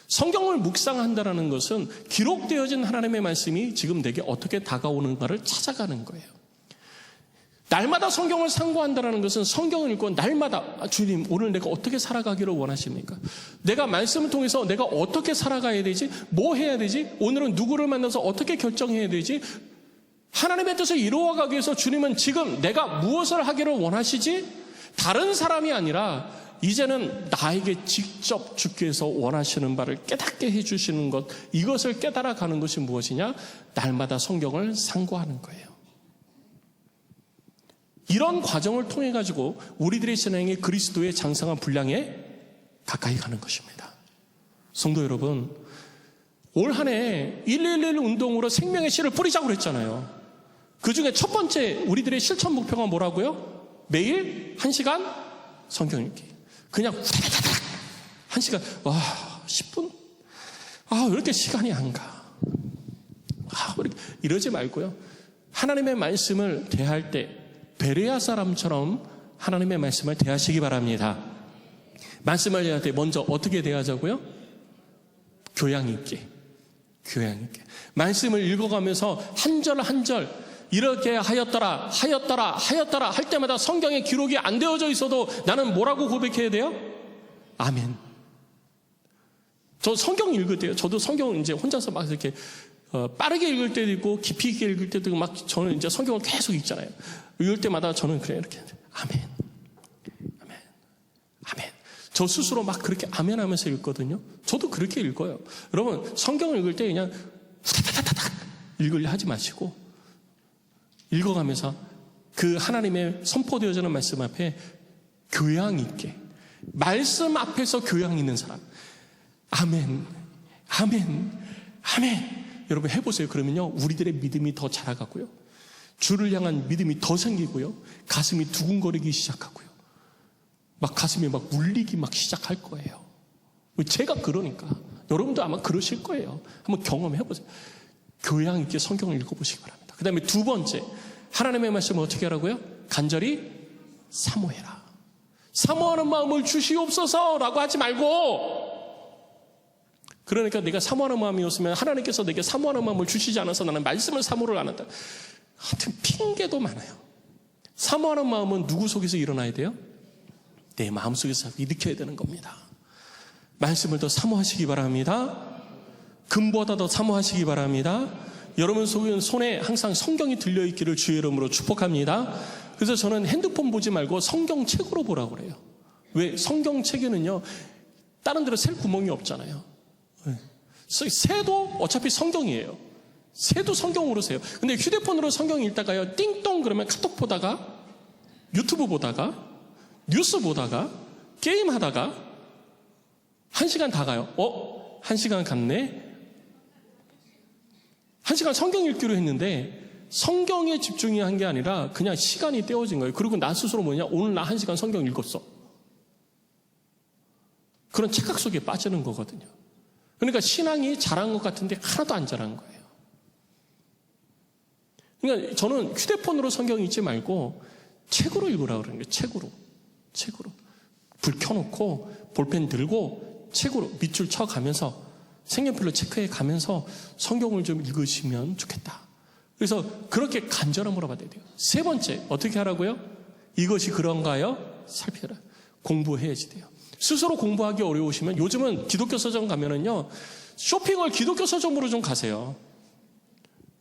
성경을 묵상한다는 것은 기록되어진 하나님의 말씀이 지금 내게 어떻게 다가오는가를 찾아가는 거예요. 날마다 성경을 상고한다는 것은 성경을 읽고 날마다 주님 오늘 내가 어떻게 살아가기를 원하십니까? 내가 말씀을 통해서 내가 어떻게 살아가야 되지? 뭐 해야 되지? 오늘은 누구를 만나서 어떻게 결정해야 되지? 하나님의 뜻을 이루어가기 위해서 주님은 지금 내가 무엇을 하기를 원하시지? 다른 사람이 아니라 이제는 나에게 직접 주께서 원하시는 바를 깨닫게 해주시는 것, 이것을 깨달아가는 것이 무엇이냐? 날마다 성경을 상고하는 거예요. 이런 과정을 통해 가지고 우리들의 신앙이 그리스도의 장성한 분량에 가까이 가는 것입니다. 성도 여러분, 올 한 해 111 운동으로 생명의 씨를 뿌리자고 그랬잖아요. 그 중에 첫 번째 우리들의 실천 목표가 뭐라고요? 매일 1시간 성경 읽기. 그냥 후다다다닥 1시간, 와 10분? 왜 이렇게 시간이 안 가? 이러지 말고요. 하나님의 말씀을 대할 때 베레아 사람처럼 하나님의 말씀을 대하시기 바랍니다. 말씀을 대할 때 먼저 어떻게 대하자고요? 교양 있게. 말씀을 읽어가면서 한 절 한 절 이렇게 하였더라 할 때마다 성경에 기록이 안 되어져 있어도 나는 뭐라고 고백해야 돼요? 아멘. 저 성경 읽을 때요. 저도 성경 이제 혼자서 막 이렇게 빠르게 읽을 때도 있고 깊이 있게 읽을 때도 있고 막 저는 이제 성경을 계속 읽잖아요. 읽을 때마다 저는 그래 이렇게 아멘, 아멘, 아멘. 저 스스로 막 그렇게 아멘 하면서 읽거든요. 저도 그렇게 읽어요. 여러분 성경을 읽을 때 그냥 후다다다닥 읽으려 하지 마시고 읽어가면서 그 하나님의 선포되어지는 말씀 앞에 교양 있게 말씀 앞에서 교양 있는 사람 아멘, 아멘, 아멘. 여러분 해보세요. 그러면요 우리들의 믿음이 더 자라가고요, 주를 향한 믿음이 더 생기고요, 가슴이 두근거리기 시작하고요, 막 가슴이 막 울리기 막 시작할 거예요. 제가 그러니까 여러분도 아마 그러실 거예요. 한번 경험해보세요. 교양 있게 성경을 읽어보시기 바랍니다. 그 다음에 두 번째, 하나님의 말씀을 어떻게 하라고요? 간절히 사모해라. 사모하는 마음을 주시옵소서라고 하지 말고, 그러니까 내가 사모하는 마음이었으면 하나님께서 내게 사모하는 마음을 주시지 않아서 나는 말씀을 사모를 안 한다. 하여튼 핑계도 많아요. 사모하는 마음은 누구 속에서 일어나야 돼요? 내 마음속에서 일으켜야 되는 겁니다. 말씀을 더 사모하시기 바랍니다. 금보다 더 사모하시기 바랍니다. 여러분 손에 항상 성경이 들려있기를 주의 이름으로 축복합니다. 그래서 저는 핸드폰 보지 말고 성경책으로 보라고 그래요. 왜? 성경책에는요 다른 데로 셀 구멍이 없잖아요. 새도 어차피 성경이에요. 새도 성경으로 세요. 근데 휴대폰으로 성경 읽다가요 띵동 그러면 카톡 보다가 유튜브 보다가 뉴스 보다가 게임 하다가 1시간 다 가요. 1시간 갔네. 1시간 성경 읽기로 했는데 성경에 집중이 한 게 아니라 그냥 시간이 떼어진 거예요. 그리고 나 스스로 뭐냐, 오늘 나 1시간 성경 읽었어. 그런 착각 속에 빠지는 거거든요. 그러니까 신앙이 자란 것 같은데 하나도 안 자란 거예요. 그러니까 저는 휴대폰으로 성경 읽지 말고 책으로 읽으라고 그러는 거예요. 책으로. 불 켜놓고 볼펜 들고 책으로 밑줄 쳐가면서 색연필로 체크해 가면서 성경을 좀 읽으시면 좋겠다. 그래서 그렇게 간절함으로 받아야 돼요. 세 번째, 어떻게 하라고요? 이것이 그런가요? 살펴라. 공부해야지 돼요. 스스로 공부하기 어려우시면 요즘은 기독교 서점 가면은요, 쇼핑을 기독교 서점으로 좀 가세요.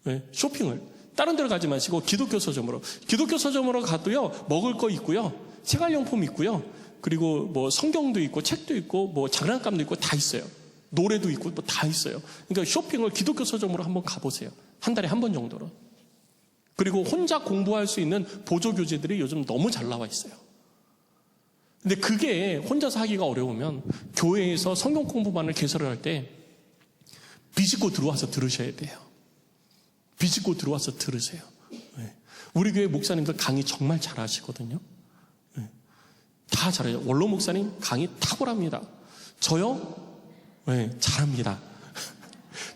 네, 쇼핑을. 다른 데로 가지 마시고 기독교 서점으로. 기독교 서점으로 가도요, 먹을 거 있고요, 생활용품 있고요, 그리고 뭐 성경도 있고, 책도 있고, 뭐 장난감도 있고, 다 있어요. 노래도 있고, 뭐 다 있어요. 그러니까 쇼핑을 기독교 서점으로 한번 가보세요. 한 달에 한 번 정도로. 그리고 혼자 공부할 수 있는 보조교재들이 요즘 너무 잘 나와 있어요. 근데 그게 혼자서 하기가 어려우면 교회에서 성경 공부반을 개설을 할 때 비집고 들어와서 들으셔야 돼요. 비집고 들어와서 들으세요. 네. 우리 교회 목사님들 강의 정말 잘하시거든요. 네. 다 잘해요. 원로 목사님 강의 탁월합니다. 저요? 네, 잘합니다.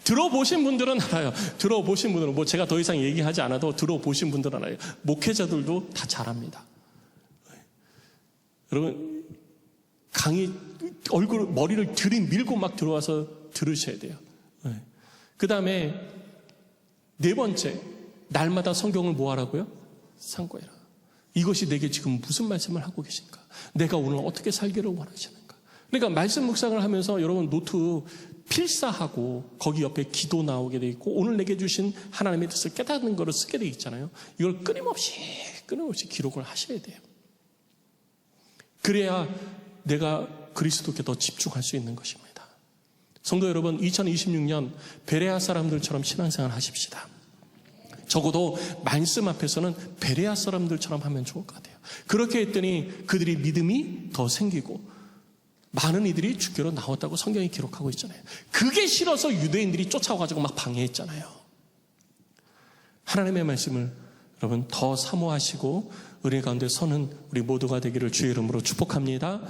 들어보신 분들은 알아요. 들어보신 분들은 뭐 제가 더 이상 얘기하지 않아도 들어보신 분들은 알아요. 목회자들도 다 잘합니다. 여러분 강의 머리를 들이밀고 막 들어와서 들으셔야 돼요. 네. 그 다음에 네 번째, 날마다 성경을 뭐 하라고요? 상고해라. 이것이 내게 지금 무슨 말씀을 하고 계신가? 내가 오늘 어떻게 살기를 원하시는가? 그러니까 말씀 묵상을 하면서 여러분 노트 필사하고 거기 옆에 기도 나오게 돼 있고 오늘 내게 주신 하나님의 뜻을 깨닫는 거를 쓰게 돼 있잖아요. 이걸 끊임없이 기록을 하셔야 돼요. 그래야 내가 그리스도께 더 집중할 수 있는 것입니다. 성도 여러분, 2026년 베레아 사람들처럼 신앙생활 하십시다. 적어도 말씀 앞에서는 베레아 사람들처럼 하면 좋을 것 같아요. 그렇게 했더니 그들이 믿음이 더 생기고 많은 이들이 주께로 나왔다고 성경이 기록하고 있잖아요. 그게 싫어서 유대인들이 쫓아와가지고 막 방해했잖아요. 하나님의 말씀을 여러분 더 사모하시고 은혜 가운데 서는 우리 모두가 되기를 주의 이름으로 축복합니다.